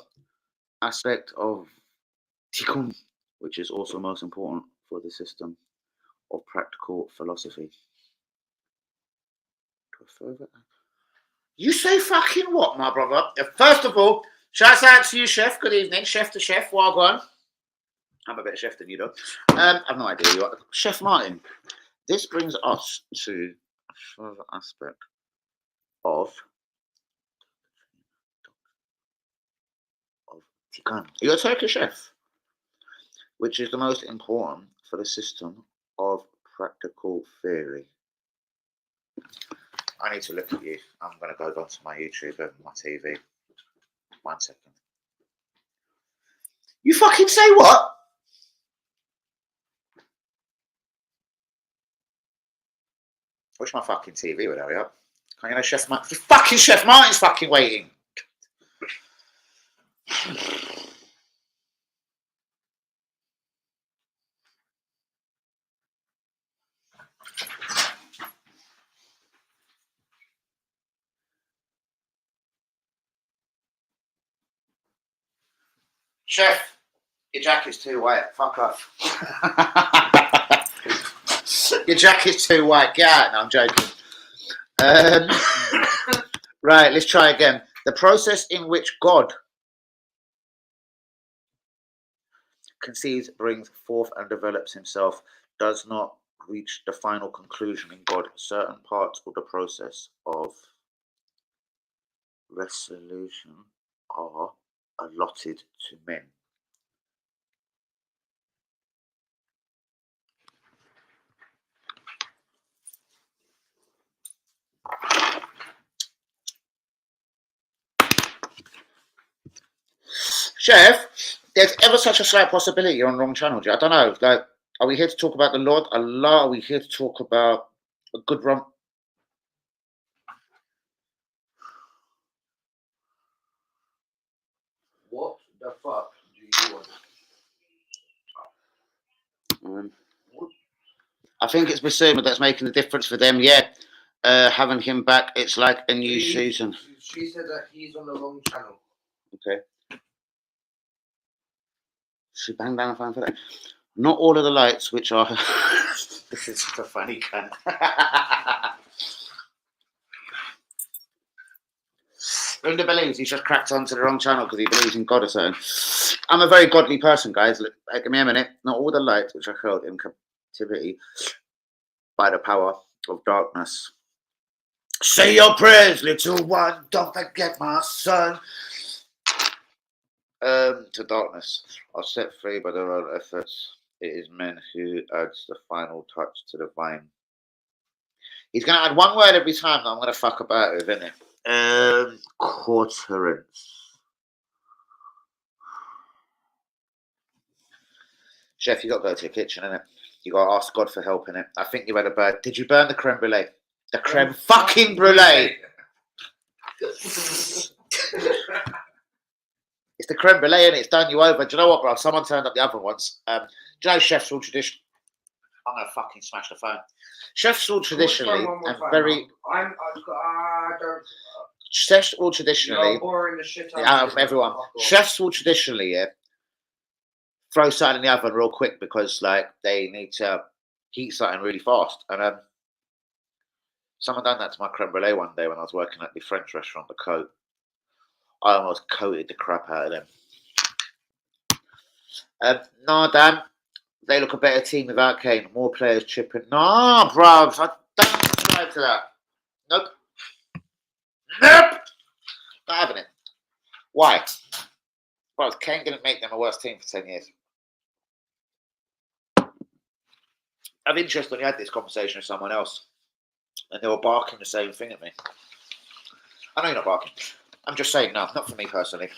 aspect of Tikkun, which is also most important for the system of practical philosophy. You say fucking what, my brother? First of all, shouts out to you, chef. Good evening, chef to chef. Wagwan. I'm a better chef than you, though. I've no idea. You are. Chef Martin. This brings us to a further aspect of tikan. You're a Turkish chef, which is the most important for the system of practical theory. I need to look at you. I'm going to go onto my YouTube and my TV. 1 second. You fucking say what? Wish my fucking TV would hurry up. Can't you know Chef Martin? Fucking Chef Martin's fucking waiting. Chef, your jacket's too white. Fuck off. Your jacket's too white. Get out. No, I'm joking. Right, let's try again. The process in which God conceives, brings forth, and develops himself does not reach the final conclusion in God. Certain parts of the process of resolution are allotted to men. Chef, there's ever such a slight possibility you're on the wrong channel. I don't know. Like, are we here to talk about the Lord Allah? Are we here to talk about a good run? What the fuck do you want? I think it's Basuma that's making the difference for them. Yeah, having him back, it's like a new season. She said that he's on the wrong channel. Okay. She banged down the phone for that. Not all of the lights, which are. This is the funny cunt. Linda believes he's just cracked onto the wrong channel because he believes in God or something. I'm a very godly person, guys. Look, give me a minute. Not all the lights which are held in captivity by the power of darkness. Say your prayers, little one. Don't forget my son. To darkness are set free by their own efforts. It is men who adds the final touch to the vine. He's going to add one word every time that I'm going to fuck about with, isn't it? Quarterance. Chef, you got to go to the kitchen, innit? You got to ask God for help, innit? I think you had a bad. Did you burn the creme brulee? The creme fucking brulee. It's the creme brulee, and it's done you over. Do you know what, bro? Someone turned up the oven once. Do you know chefs will tradition? I'm gonna fucking smash the phone. Chefs will traditionally and very. Chefs will traditionally. You're boring the shit out of everyone. Chefs will traditionally, yeah, throw something in the oven real quick because, like, they need to heat something really fast. And someone done that to my creme brulee one day when I was working at the French restaurant, The Coat. I almost coated the crap out of them. Nah, Dan. They look a better team without Kane. More players chipping. Nah, bruv. I don't subscribe to that. Nope. Nope. Not having it. Why? Well, Kane didn't make them a worse team for 10 years. I'm interested when you had this conversation with someone else and they were barking the same thing at me. I know you're not barking. I'm just saying, no, not for me personally.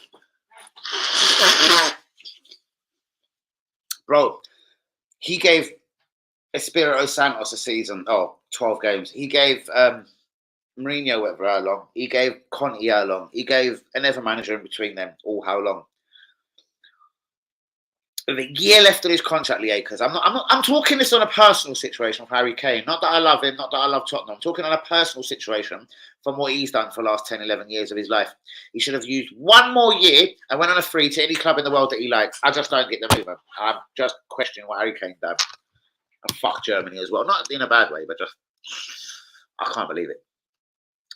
Bro, he gave Espirito Santos a season, 12 games. He gave Mourinho whatever how long. He gave Conte how long. He gave another manager in between them all how long. A year left of his contract, Liakers. I'm talking this on a personal situation with Harry Kane. Not that I love him, not that I love Tottenham. I'm talking on a personal situation from what he's done for the last 10, 11 years of his life. He should have used one more year and went on a free to any club in the world that he likes. I just don't get the movement. I'm just questioning what Harry Kane done. And fuck Germany as well. Not in a bad way, but just, I can't believe it.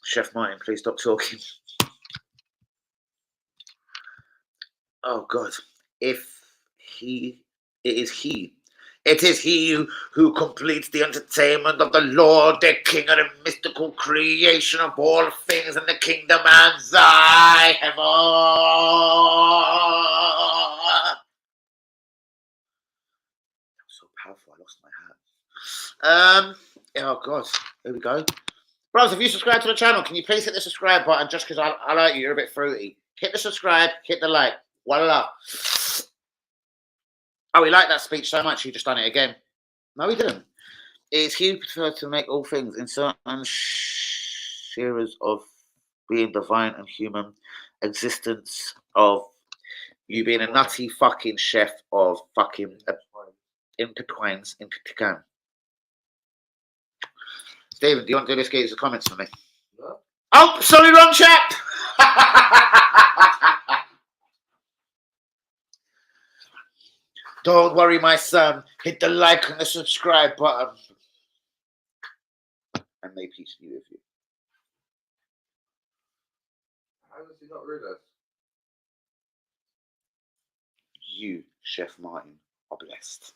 Chef Martin, please stop talking. Oh, God. If he It is he. It is he who completes the entertainment of the Lord, the King of the mystical creation of all things in the kingdom and thy heaven. So powerful, I lost my hat. Oh God, here we go. Bros, if you subscribe to the channel, can you please hit the subscribe button just because I like you, you're a bit fruity. Hit the subscribe, hit the like. Voila. Oh, he liked that speech so much, he just done it again. No, he didn't. It's he preferred to make all things in certain shares of being divine and human existence of you being a nutty fucking chef of fucking intertwines in Tican. Stephen, do you want to do this? Get some comments for me. No. Oh, sorry, wrong chat. Don't worry, my son. Hit the like and the subscribe button. And may peace be with you. How does he not realise? You, Chef Martin, are blessed.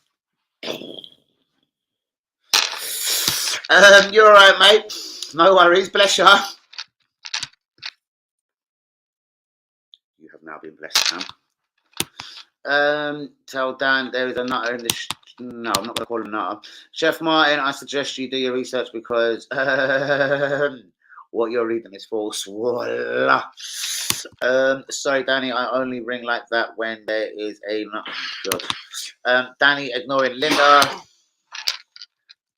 You're all right, mate. No worries. Bless you. You have now been blessed, now. Tell Dan there is a nutter in the. No, I'm not going to call him nutter. Chef Martin, I suggest you do your research because what you're reading is false. Voila. Sorry, Danny, I only ring like that when there is a God. Danny ignoring Linda.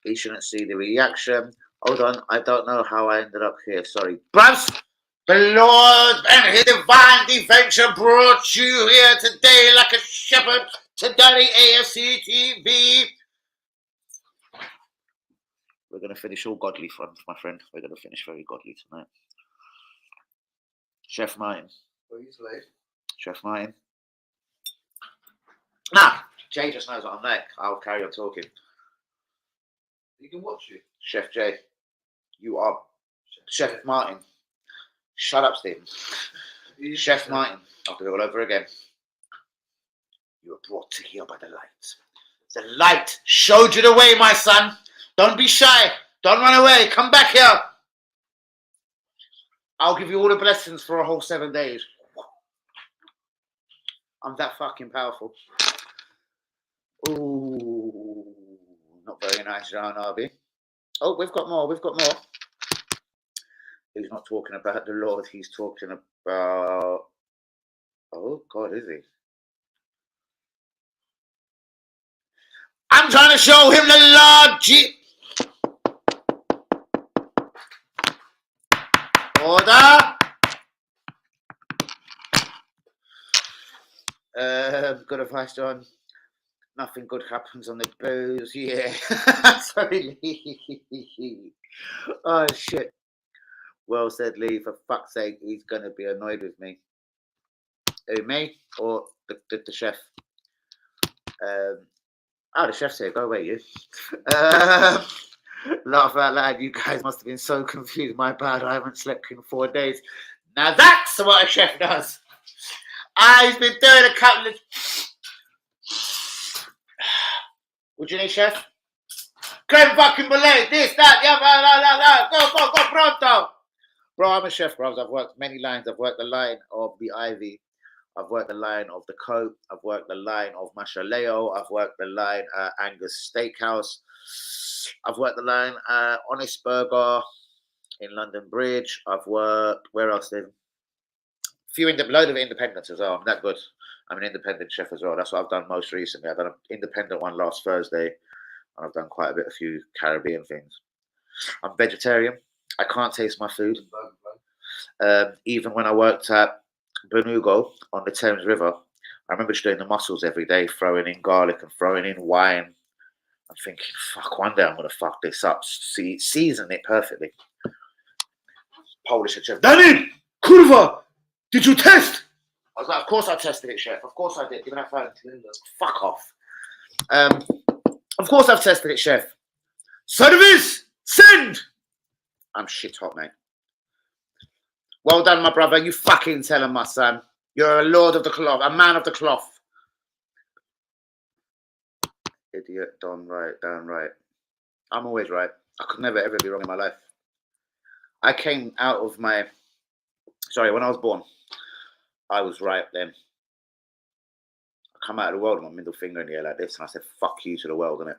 He shouldn't see the reaction. Hold on, I don't know how I ended up here. Sorry. Bruvs, the Lord and his divine adventure brought you here today like a shepherd to Daddy AFC TV. We're going to finish all godly, my friend. We're going to finish very godly tonight. Chef Martin. Well, he's late. Chef Martin. Nah, Jay just knows what I'm like. I'll carry on talking. He can watch you. Chef Jay, you are Chef Martin. Shut up, Stephen. Chef Martin. I'll do it all over again. You were brought to here by the light. The light showed you the way, my son. Don't be shy. Don't run away. Come back here. I'll give you all the blessings for a whole 7 days. I'm that fucking powerful. Ooh, not very nice, John Arby. Oh, we've got more. We've got more. He's not talking about the Lord. He's talking about. Oh God, is he? I'm trying to show him the Lord. Order. Good advice, John. Nothing good happens on the booze. Yeah. Sorry, Lee. Oh shit. Well said, Lee. For fuck's sake, he's gonna be annoyed with me. Who, me or the chef? Oh, the chef's here. Go away, you. Laugh out loud. You guys must have been so confused. My bad. I haven't slept in 4 days. Now that's what a chef does. He's been doing a couple of. What do you need, chef? Creme fucking brulee. This, that, go pronto. Bro, I'm a chef, bro. I've worked many lines. I've worked the line of the Ivy. I've worked the line of the Cope. I've worked the line of Machaleo. I've worked the line Angus Steakhouse. I've worked the line Honest Burger in London Bridge. I've worked, where else then? Load of independents as well. I'm that good. I'm an independent chef as well. That's what I've done most recently. I've done an independent one last Thursday. And I've done quite a few Caribbean things. I'm vegetarian. I can't taste my food. Even when I worked at Benugo on the Thames River, I remember just doing the mussels every day, throwing in garlic and throwing in wine. I'm thinking, fuck, one day I'm going to fuck this up. Season it perfectly. Polish chef, Danny, kurwa, did you test? I was like, of course I tested it, chef. Of course I did. Give me that phone. Fuck off. Of course I've tested it, chef. Service, send. I'm shit hot, mate. Well done, my brother. You fucking tell him, my son. You're a lord of the cloth, a man of the cloth. Idiot, Don right, down right. I'm always right. I could never ever be wrong in my life. I came out of my. Sorry, when I was born, I was right then. I come out of the world with my middle finger in the air like this, and I said, "Fuck you" to the world, innit?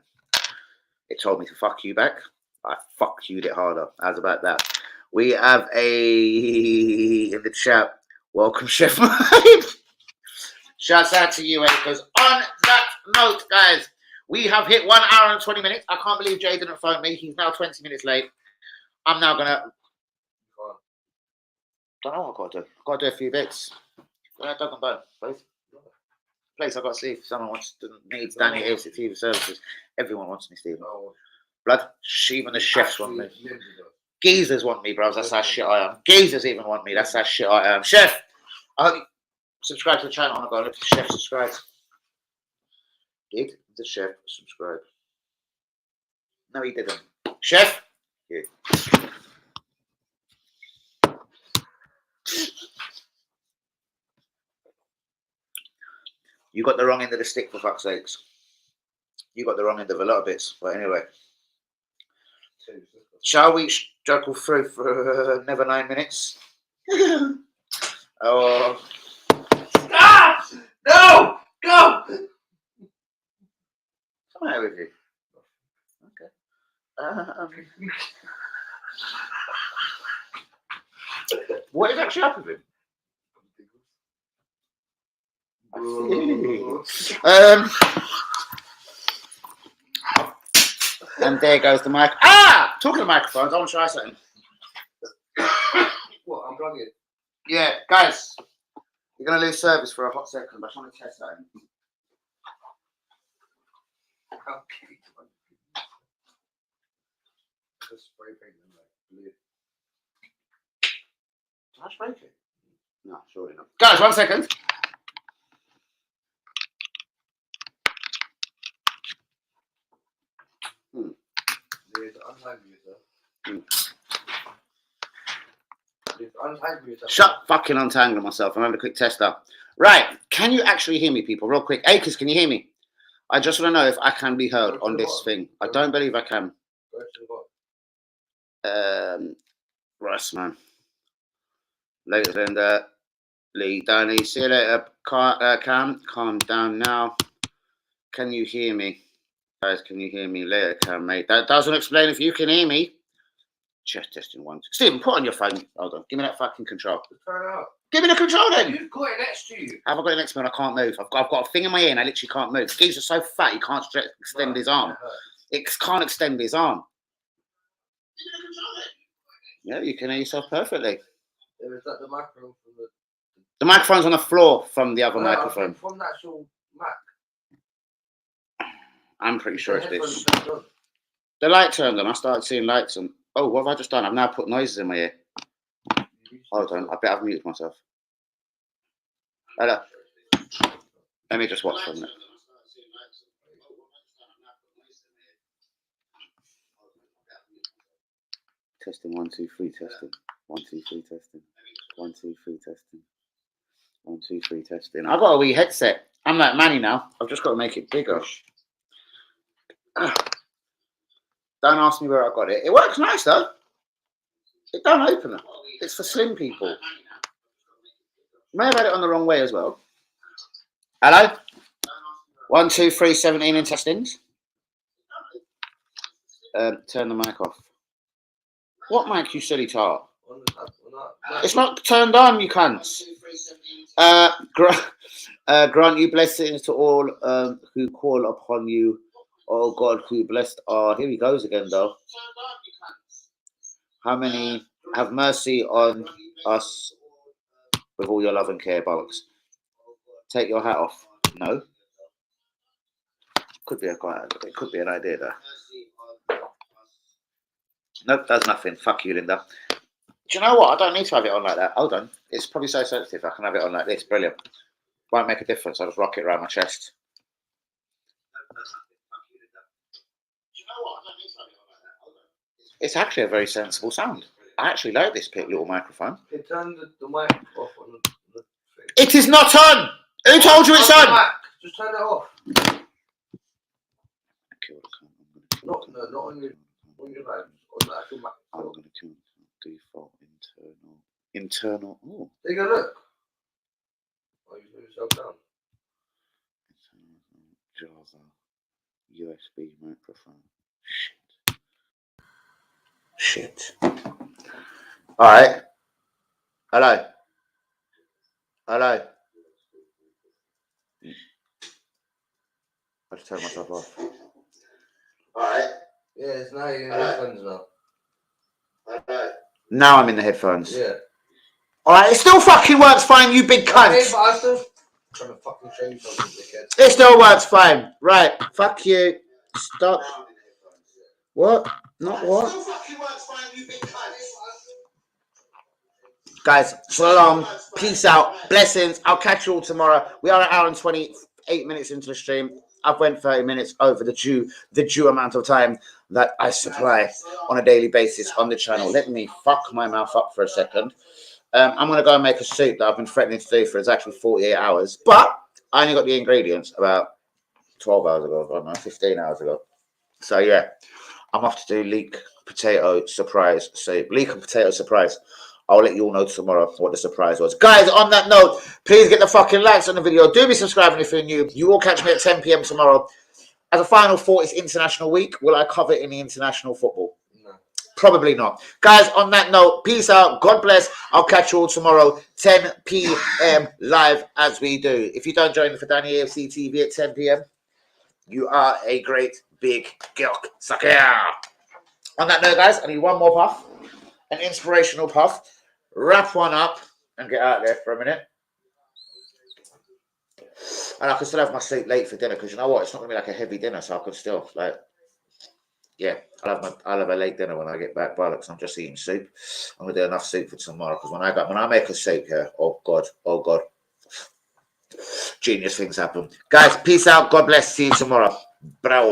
It told me to fuck you back. I fuck you'd it harder. How's about that? We have a in the chat. Welcome, Chef Mike. Shouts out to you, because on that note, guys, we have hit 1 hour and 20 minutes. I can't believe Jay didn't phone me. He's now 20 minutes late. I'm now gonna. Don't know what I've got to do. I've got to do a few bits. Dog and bone, please. Place I've got to see if someone needs Danny Hills at TV services. Everyone wants me, Stephen. Blood. Even the chefs want me. Geezers want me, bros. That's how shit I am. Geezers even want me. That's how shit I am. Chef, I hope you subscribe to the channel. I'm going to look at the chef subscribe. Did the chef subscribe? No, he didn't. Chef? Yeah. You got the wrong end of the stick, for fuck's sakes. You got the wrong end of a lot of bits. But anyway. Shall we struggle through for another 9 minutes? Oh. Stop! No! Go! Come out with you. Okay. What is actually up with him? And there goes the mic. Ah! Talking of microphones, I want to try something. What? Unplug it. Yeah, guys, you're going to lose service for a hot second, but I just want to test that. Okay. Just spray paint them like blue. Did I spray it? No, surely not. Guys, 1 second. Shut fucking untangling myself. I'm having a quick test up. Right, can you actually hear me, people? Real quick. Akers, can you hear me? I just want to know if I can be heard on this thing. I don't believe I can. Russ, man. Later than that. Lee, Danny, see you later. Cam, calm down now. Can you hear me? Guys, can you hear me later, Cam, mate? That doesn't explain if you can hear me. Chest testing once. Stephen, put on your phone. Hold on. Give me that fucking control. Turn it up. Give me the control then. You've got it next to you. Have I got it next to me? I can't move. I've got a thing in my ear and I literally can't move. Geezer's so fat he can't extend his arm. It can't extend his arm. Yeah, you can hear yourself perfectly. Is that the microphone from the microphone's on the floor from the other microphone. From the actual Mac. I'm pretty sure it's this. The light turned on. I started seeing lights on. Oh, what have I just done? I've now put noises in my ear. Hold on. I bet I've muted myself. Hello. Let me just watch from it. Testing 1 2 3 testing. 1 2 3 testing. 1 2 3 testing. 1 2 3 testing. I've got a wee headset. I'm like Manny now. I've just got to make it bigger. Don't ask me where I got it. It works nice though. It don't open it. It's for slim people. May have had it on the wrong way as well. Hello? 1 2 3 17 in testings. Turn the mic off. What mic, you silly tart? It's not turned on, you cunts. Grant you blessings to all who call upon you. Oh God, who blessed are. Here he goes again, though. How many have mercy on us with all your love and care, bollocks? Take your hat off. No. Could be it could be an idea there. Nope, does nothing. Fuck you, Linda. Do you know what? I don't need to have it on like that. Hold on. It's probably so sensitive. I can have it on like this. Brilliant. Won't make a difference. I'll just rock it around my chest. It's actually a very sensible sound. I actually like this little microphone. It turned the mic off on the thing. It is not on! Who told you it's on? Just turn it off. Not on your line. On the actual map. I'm going to kill default internal. Oh, Take a look. Oh, you put yourself down. Java USB microphone. Shit. All right. Hello. I just turned myself off. All right. Yeah, it's now you're in headphones now. Now I'm in the headphones. Yeah. All right. It still fucking works fine, you big cunt. Okay, but I'm still trying to fucking show you something, dickhead. It still works fine. Right. Fuck you. Stop. What? Not what? Guys, so long. Peace out. Blessings. I'll catch you all tomorrow. We are an hour and 28 minutes into the stream. I've went 30 minutes over the due amount of time that I supply on a daily basis on the channel. Let me fuck my mouth up for a second. I'm going to go and make a soup that I've been threatening to do for exactly 48 hours. But I only got the ingredients about 12 hours ago. I don't know, 15 hours ago. So, yeah. I'm off to do leek potato surprise soup. Leek and potato surprise. I'll let you all know tomorrow what the surprise was. Guys, on that note, please get the fucking likes on the video. Do be subscribing if you're new. You will catch me at 10 p.m. tomorrow. As a final thought, it's International Week. Will I cover any international football? No. Probably not. Guys, on that note, peace out. God bless. I'll catch you all tomorrow, 10 p.m. live as we do. If you don't join me for Danny AFC TV at 10 p.m., you are a great big gilk sucker. On that note, guys, I need one more puff, an inspirational puff. Wrap one up and get out there for a minute. And I can still have my sleep late for dinner because you know what? It's not going to be like a heavy dinner, so I could still, like, yeah, I'll have a late dinner when I get back, bollocks. I'm just eating soup. I'm going to do enough soup for tomorrow because when I make a soup here, oh God, genius things happen. Guys, peace out. God bless. See you tomorrow. Bro.